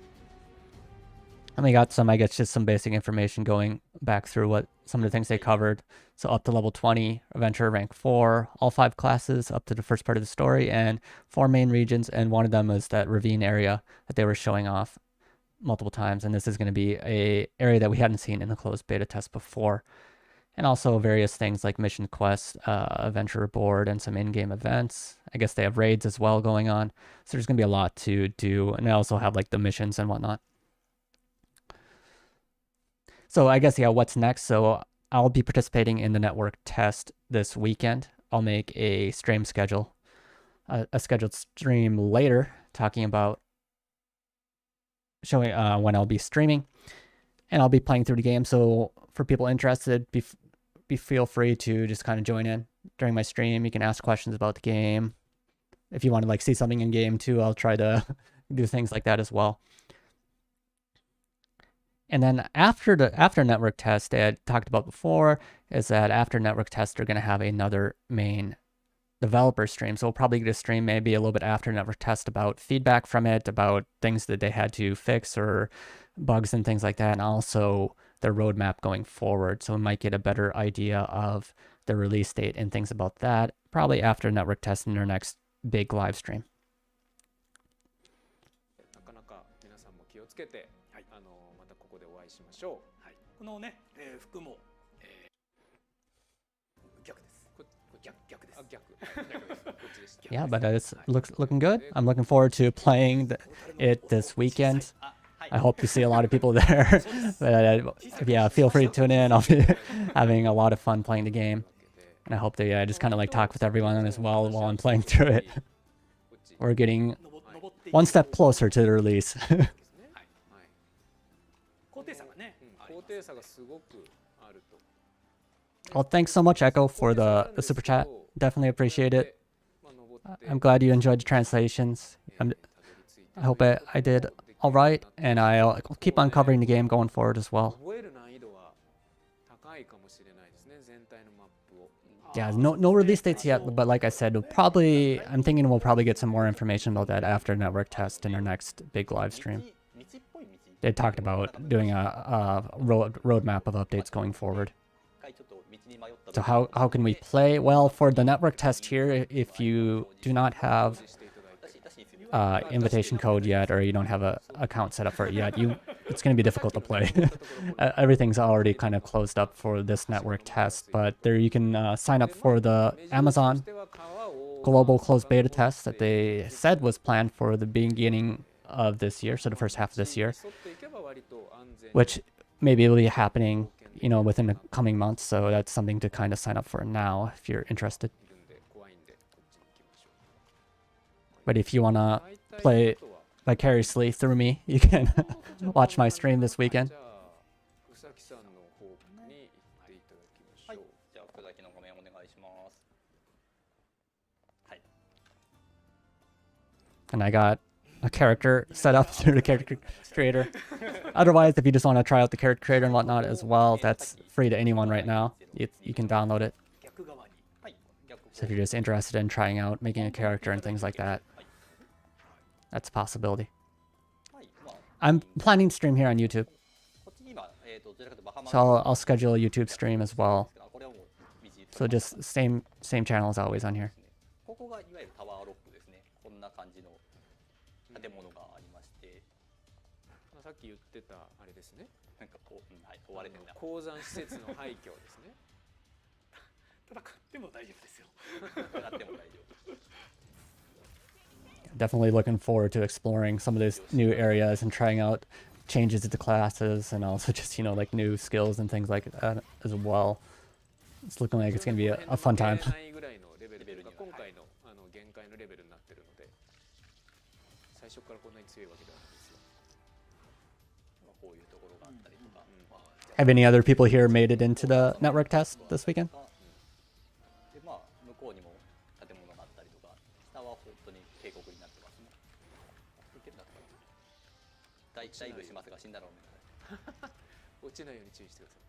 And we got just some basic information going back through what some of the things they covered. So up to level 20, adventure rank 4, all 5 classes up to the first part of the story, and 4 main regions, and one of them is that ravine area that they were showing off multiple times. And this is going to be a area that we hadn't seen in the closed beta test before. And also various things like mission quests, adventure board, and some in-game events. I guess they have raids as well going on. So there's going to be a lot to do. And they also have like the missions and whatnot. So I guess, yeah, what's next? So I'll be participating in the network test this weekend. I'll make a stream schedule, a scheduled stream later, talking about showing when I'll be streaming. And I'll be playing through the game. So for people interested, feel free to just kind of join in during my stream. You can ask questions about the game. If you want to like see something in game too, I'll try to do things like that as well. And then after network test, they had talked about before, is that after network test, they're going to have another main developer stream. So we'll probably get a stream maybe a little bit after network test about feedback from it, about things that they had to fix or bugs and things like that, and also their roadmap going forward. So we might get a better idea of the release date and things about that, probably after network test in their next big live stream. なかなか皆さんも気をつけて、またここでお会いしましょう。はい。このね、服も、逆です。逆です。逆です。こっちでした。Yeah, but it's looking good. I'm looking forward to playing it this weekend. I hope to see a lot of people there. But yeah, feel free to tune in. I'll be having a lot of fun playing the game. And I hope to just kind of like talk with everyone as well while I'm playing through it. we're getting 登っていく one step closer to the release. ですね。はい。高低差がね、高低差がすごくあると。 Well, thanks so much, Echo, for the super chat. Definitely appreciate it. I'm glad you enjoyed the translations. I hope I did all right, and I'll keep on covering the game going forward as well. 覚える難易度は高いかもしれないですね。全体のマップを。 Yeah, no release dates yet, but like I said, I'm thinking we'll probably get some more information about that after network test in our next big live stream. They talked about doing a roadmap of updates going forward. So how can we play? Well, for the network test here, if you do not have invitation code yet, or you don't have a account set up for it yet, it's going to be difficult to play. Everything's already kind of closed up for this network test, but there you can sign up for the Amazon global closed beta test that they said was planned for the beginning of this year, so the first half of this year, which maybe will be happening, you know, within the coming months. So that's something to kind of sign up for now if you're interested. But if you want to play vicariously through me, you can watch my stream this weekend. じゃあ宇崎さんの方に行っていただきましょう。じゃあ福崎の画面お願いします。はい。 And I got a character set up through the character creator. Otherwise, if you just want to try out the character creator and whatnot as well, that's free to anyone right now. You can download it. 逆側に So if you're just interested in trying out making a character and things like that, that's a possibility. I'm planning to stream here on YouTube, こっちに今どちらかというとバハマ so I'll schedule a YouTube stream as well. これはもう道 So just same channel as always on here. ここがいわゆるタワーロックですね。こんな感じの建物がありまして、まあさっき言ってたあれですね。なんかこう、はい、問われてるな。鉱山施設の廃墟ですね。戦っても大丈夫ですよ。なっても大丈夫。 Definitely looking forward to exploring some of those new areas and trying out changes to the classes and also just, you know, like new skills and things like that as well. It's looking like it's going to be a fun time. ないぐらいのレベルが今回の限界のレベルになってるので、最初からこんなに強いわけではないですよ。こういうところがあったりとか。 Have any other people here made it into the network test this weekend? でまあ向こうにも建物があったりとか、下は本当に渓谷になってますね。いけるなと思います。ダイブしますが死んだろうね。落ちないように注意してください。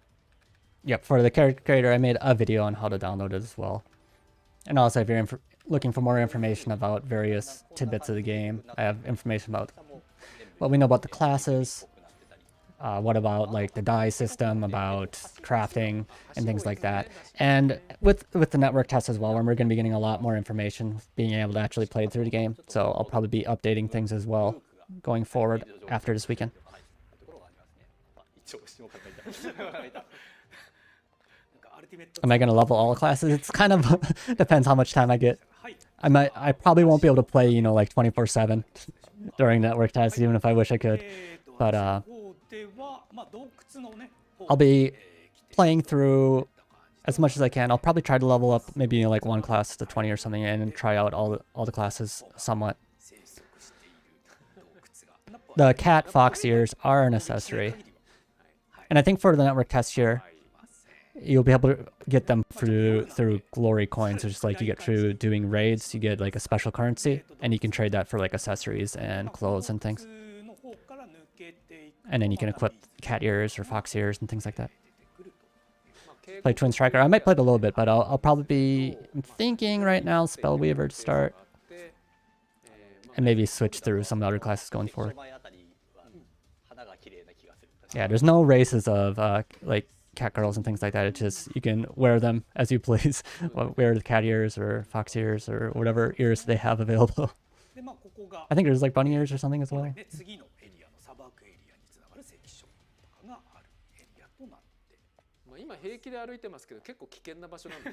Yep, for the character creator, I made a video on how to download it as well. And also, if you're looking for more information about various tidbits of the game, I have information about what we know about the classes, what about like the die system, about crafting, and things like that. And with the network test as well, we're going to be getting a lot more information, being able to actually play through the game. So I'll probably be updating things as well going forward after this weekend. 一応下からいた。 Am I going to level all classes? It's kind of depends how much time I get. I probably won't be able to play, you know, like 24/7 during network tests, even if I wish I could. But I'll be playing through as much as I can. I'll probably try to level up maybe, you know, like one class to 20 or something and try out all the classes somewhat. The cat fox ears are an accessory. And I think for the network test here, you'll be able to get them through glory coins, which is like you get through doing raids, you get like a special currency, and you can trade that for like accessories and clothes and things. And then you can equip cat ears or fox ears and things like that. Play Twin Striker. I might play it a little bit, but I'll probably be thinking right now Spellweaver to start. And maybe switch through some other classes going forward. Yeah, there's no races of like cat girls and things like that. It's just you can wear them as you please. Wear the cat ears or fox ears or whatever ears they have available. I think there's like bunny ears or something as well. まあ今平気で歩いてますけど結構危険な場所なんで。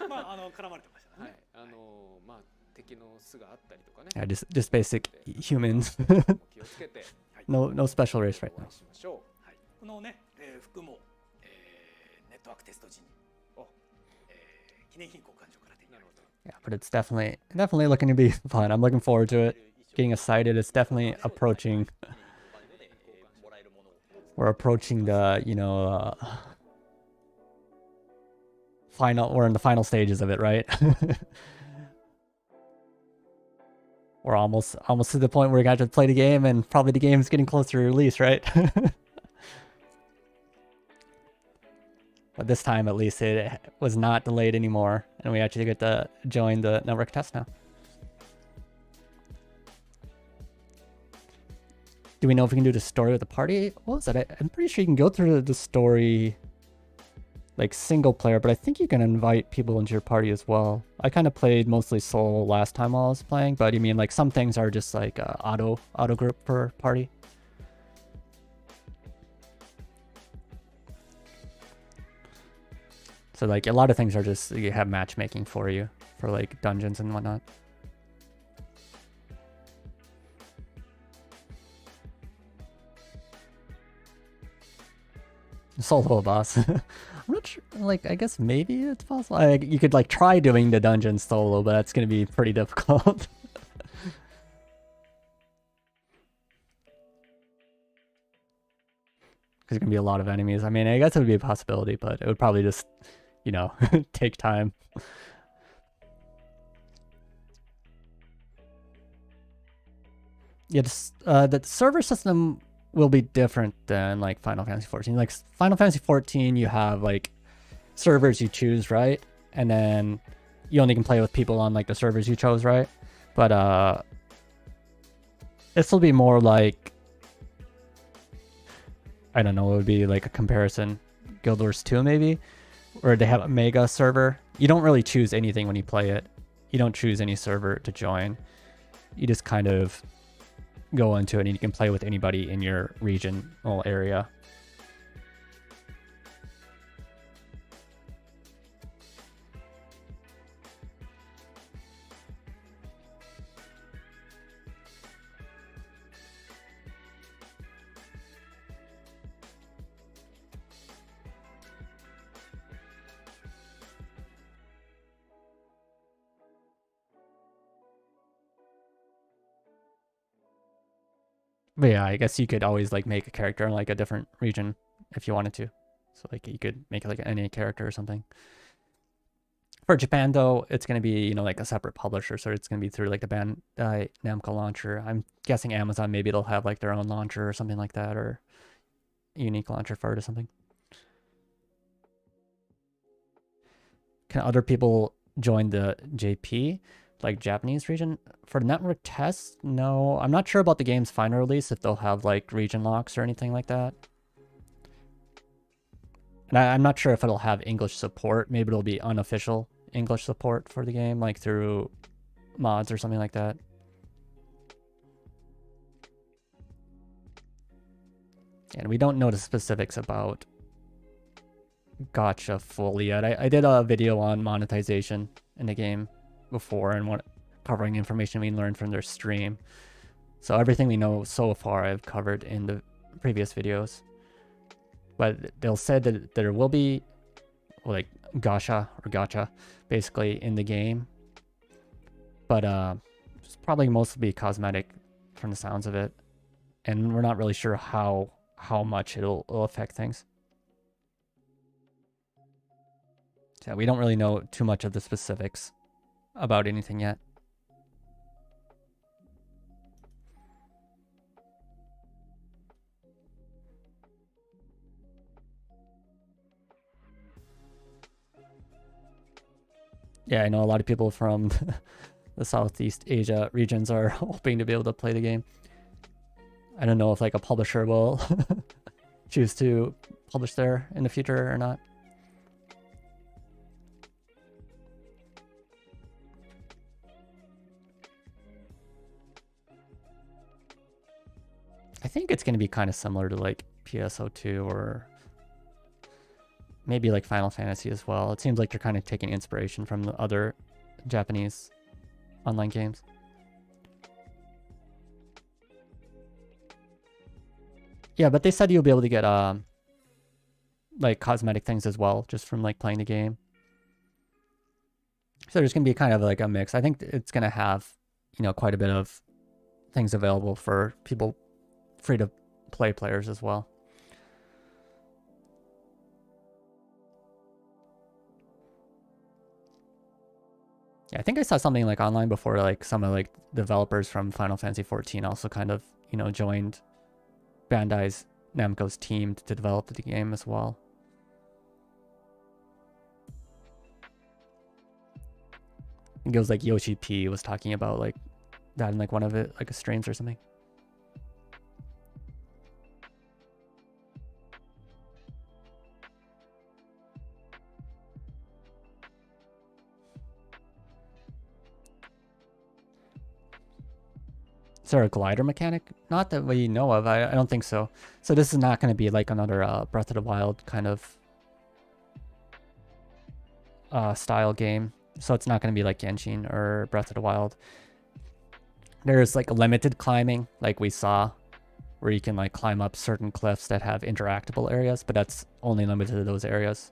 まあ絡まれてましたね。はい。まあ敵の巣があったりとかね。Yeah, just basic humans. 気をつけて。No special race right now. しましょう。はい。このね服もネットワークテスト時に記念品交換所から手に入るという Yeah, but it's definitely looking to be fun. I'm looking forward to it. Getting excited. It's definitely approaching. We're approaching the, you know, we're in the final stages of it, right? We're almost to the point where we got to play the game, and probably the game's getting closer to release, right? But this time, at least, it was not delayed anymore, and we actually get to join the network test now. Do we know if we can do the story with the party? What was that? I'm pretty sure you can go through the story like single player, but I think you can invite people into your party as well. I kind of played mostly solo last time while I was playing, but you mean like some things are just like auto group per party? So like a lot of things are just, you have matchmaking for you for like dungeons and whatnot. Solo boss. I'm not sure, like, I guess maybe it's possible. You could like try doing the dungeon solo, but that's going to be pretty difficult. There's going to be a lot of enemies. I mean, I guess it would be a possibility, but it would probably just, you know, take time. Yeah, the server system will be different than like Final Fantasy 14. Like Final Fantasy 14, you have like servers you choose, right? And then you only can play with people on like the servers you chose, right? But this will be more like, I don't know, it would be like a comparison. Guild Wars 2 maybe, where they have a mega server. You don't really choose anything when you play it. You don't choose any server to join. You just kind of go into it and you can play with anybody in your regional area. But yeah, I guess you could always like make a character in like a different region if you wanted to. So like you could make like any character or something. For Japan though, it's going to be, you know, like a separate publisher. So it's going to be through like the Bandai Namco launcher. I'm guessing Amazon, maybe they'll have like their own launcher or something like that, or a unique launcher for it or something. Can other people join the JP? Like Japanese region for network tests? No, I'm not sure about the game's final release, if they'll have like region locks or anything like that. And I'm not sure if it'll have English support. Maybe it'll be unofficial English support for the game, like through mods or something like that. And we don't know the specifics about gacha fully yet. I did a video on monetization in the game before, and covering information we learned from their stream. So everything we know so far I've covered in the previous videos. But they'll said that there will be like gacha basically in the game. But it's probably mostly be cosmetic from the sounds of it. And we're not really sure how much it'll affect things. So we don't really know too much of the specifics about anything yet. Yeah, I know a lot of people from the Southeast Asia regions are hoping to be able to play the game. I don't know if like a publisher will choose to publish there in the future or not. I think it's going to be kind of similar to like PSO2 or maybe like Final Fantasy as well. It seems like you're kind of taking inspiration from the other Japanese online games. Yeah, but they said you'll be able to get like cosmetic things as well, just from like playing the game. So there's gonna be kind of like a mix. I think it's gonna have, you know, quite a bit of things available for people, free to play players as well. Yeah, I think I saw something like online before, like some of like developers from Final Fantasy 14 also kind of, you know, joined Bandai's Namco's team to develop the game as well. I think it was like Yoshi P was talking about like that in like one of it, like a streams or something. Is there a glider mechanic? Not that we know of. I don't think so. So this is not going to be like another Breath of the Wild kind of style game. So it's not going to be like Genshin or Breath of the Wild. There's like limited climbing, like we saw, where you can like climb up certain cliffs that have interactable areas, but that's only limited to those areas.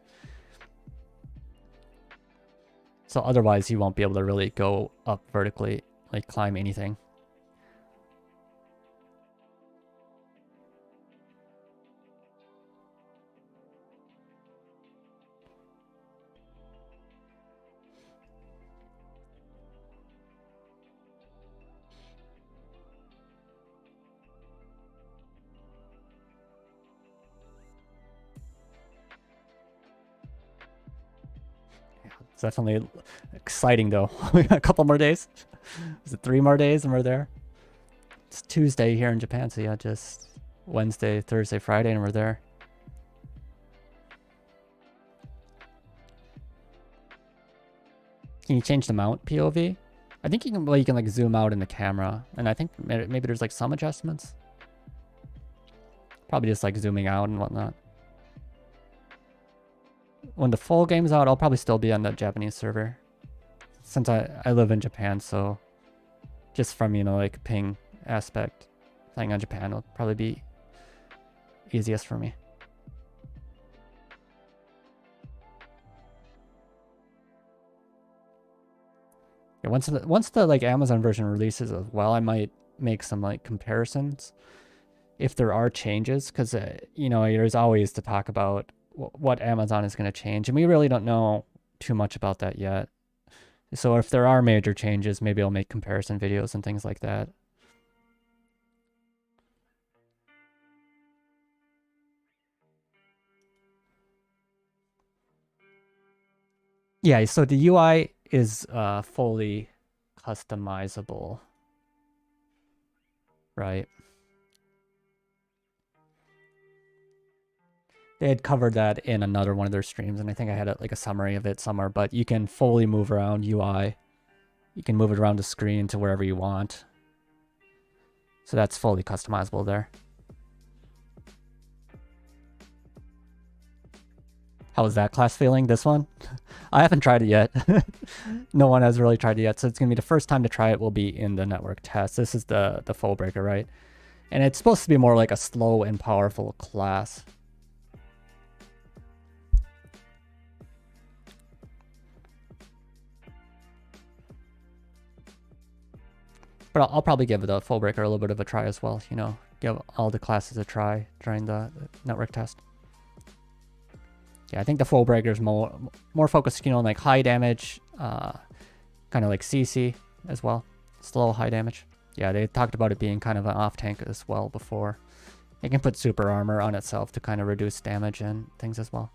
So otherwise you won't be able to really go up vertically, like climb anything. It's definitely exciting though. We got a couple more days. Is it 3 more days and we're there? It's Tuesday here in Japan, so yeah, just Wednesday, Thursday, Friday, and we're there. Can you change the mount POV? I think you can. Well, you can like zoom out in the camera, and I think maybe there's like some adjustments. Probably just like zooming out and whatnot. When the full game's out, I'll probably still be on the Japanese server, since I live in Japan. So just from, you know, like ping aspect, playing on Japan will probably be easiest for me. Yeah, once the like Amazon version releases as well, I might make some like comparisons if there are changes, because you know, there's always to talk about what Amazon is going to change, and we really don't know too much about that yet. So if there are major changes, maybe I'll make comparison videos and things like that. Yeah, so the UI is fully customizable, right? They had covered that in another one of their streams, and I think I had like a summary of it somewhere, but you can fully move around UI. You can move it around the screen to wherever you want. So that's fully customizable there. How is that class feeling, this one? I haven't tried it yet. No one has really tried it yet, so it's going to be the first time to try it will be in the network test. This is the full breaker, right? And it's supposed to be more like a slow and powerful class. But I'll probably give the full breaker a little bit of a try as well, you know, give all the classes a try during the network test. Yeah, I think the full breaker is more focused, you know, on like high damage, kind of like CC as well, slow high damage. Yeah, they talked about it being kind of an off tank as well before. It can put super armor on itself to kind of reduce damage and things as well.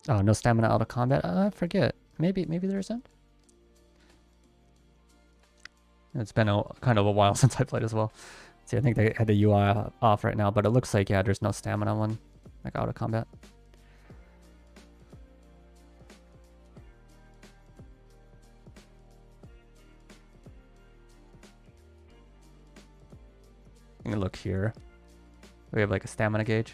Oh, no stamina out of combat? I forget. Maybe there isn't. It's been kind of a while since I played as well. See, I think they had the UI off right now, but it looks like, yeah, there's no stamina one, like out of combat. You can look here. We have like a stamina gauge.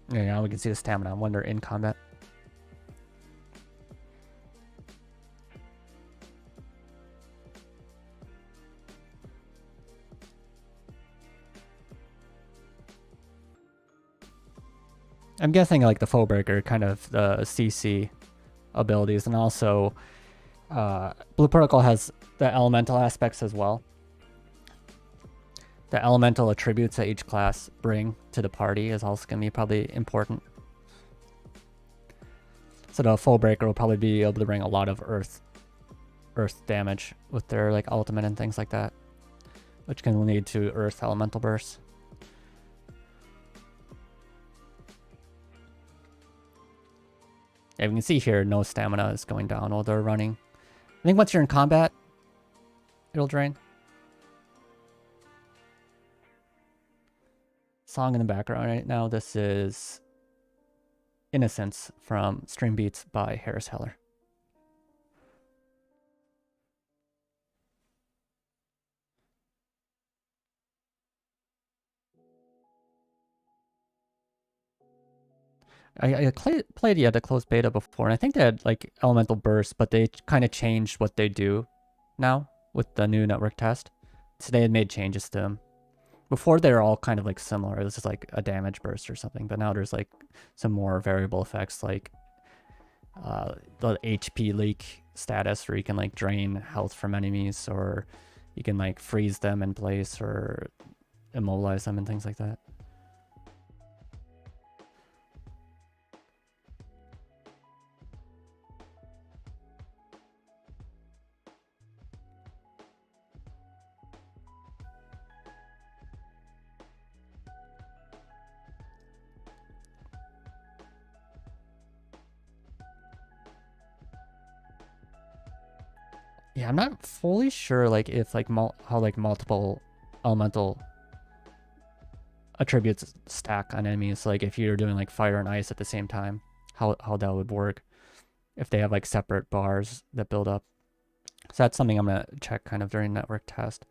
Yeah, now we can see the stamina when they're in combat. I'm guessing like the foe breaker, kind of the CC abilities, and also Blue Protocol has the elemental aspects as well. The elemental attributes that each class bring to the party is also going to be probably important. So the foe breaker will probably be able to bring a lot of earth damage with their like ultimate and things like that, which can lead to earth elemental bursts. Yeah, we can see here no stamina is going down while they're running. I think once you're in combat, it'll drain. Song in the background right now. This is Innocence from Stream Beats by Harris Heller. I played the closed beta before, and I think they had like elemental bursts, but they kind of changed what they do now with the new network test. So they had made changes to them. Before they were all kind of like similar. It was just like a damage burst or something, but now there's like some more variable effects, like the HP leak status, where you can like drain health from enemies, or you can like freeze them in place or immobilize them and things like that. Yeah, I'm not fully sure like if like how like multiple elemental attributes stack on enemies. Like if you're doing like fire and ice at the same time, how that would work. If they have like separate bars that build up. So that's something I'm gonna check kind of during network test.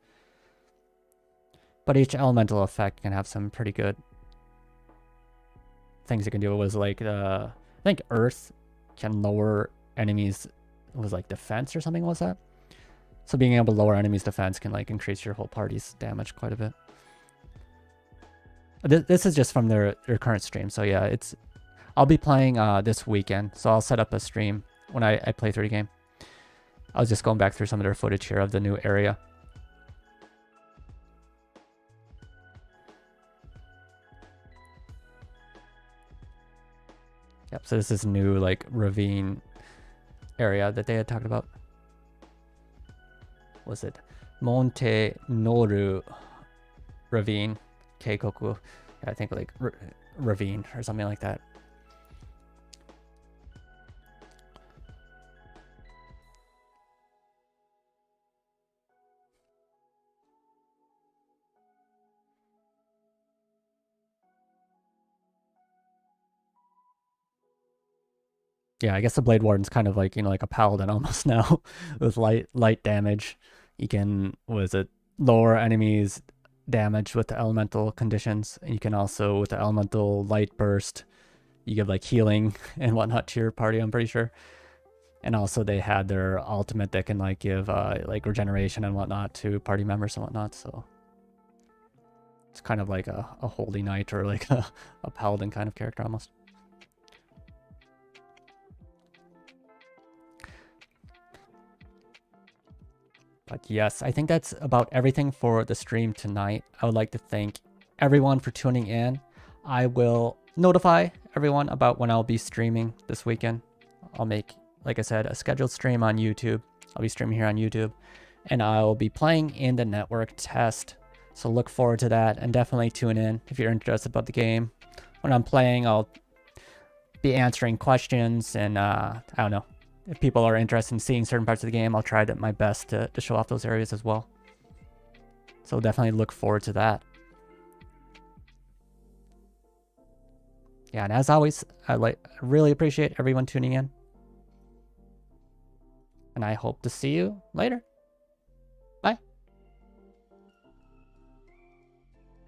But each elemental effect can have some pretty good things you can do. It was like I think Earth can lower enemies. It was like defense or something. Was that? So being able to lower enemies' defense can like increase your whole party's damage quite a bit. This is just from their current stream. So yeah, I'll be playing this weekend. So I'll set up a stream when I play through the game. I was just going back through some of their footage here of the new area. Yep, so this is new like ravine area that they had talked about. Was it Monte Noru Ravine? Keikoku. Yeah, I think like ravine or something like that. Yeah, I guess the Blade Warden's kind of like, you know, like a paladin almost now with light damage. You can, lower enemies' damage with the elemental conditions. And you can also, with the elemental light burst, you give like healing and whatnot to your party, I'm pretty sure. And also they had their ultimate that can like give like regeneration and whatnot to party members and whatnot. So it's kind of like a holy knight or like a paladin kind of character almost. But yes, I think that's about everything for the stream tonight. I would like to thank everyone for tuning in. I will notify everyone about when I'll be streaming this weekend. I'll make, like I said, a scheduled stream on YouTube. I'll be streaming here on YouTube. And I'll be playing in the network test. So look forward to that and definitely tune in if you're interested about the game. When I'm playing, I'll be answering questions and I don't know. If people are interested in seeing certain parts of the game, I'll try my best to show off those areas as well. So definitely look forward to that. Yeah, and as always, I really appreciate everyone tuning in. And I hope to see you later.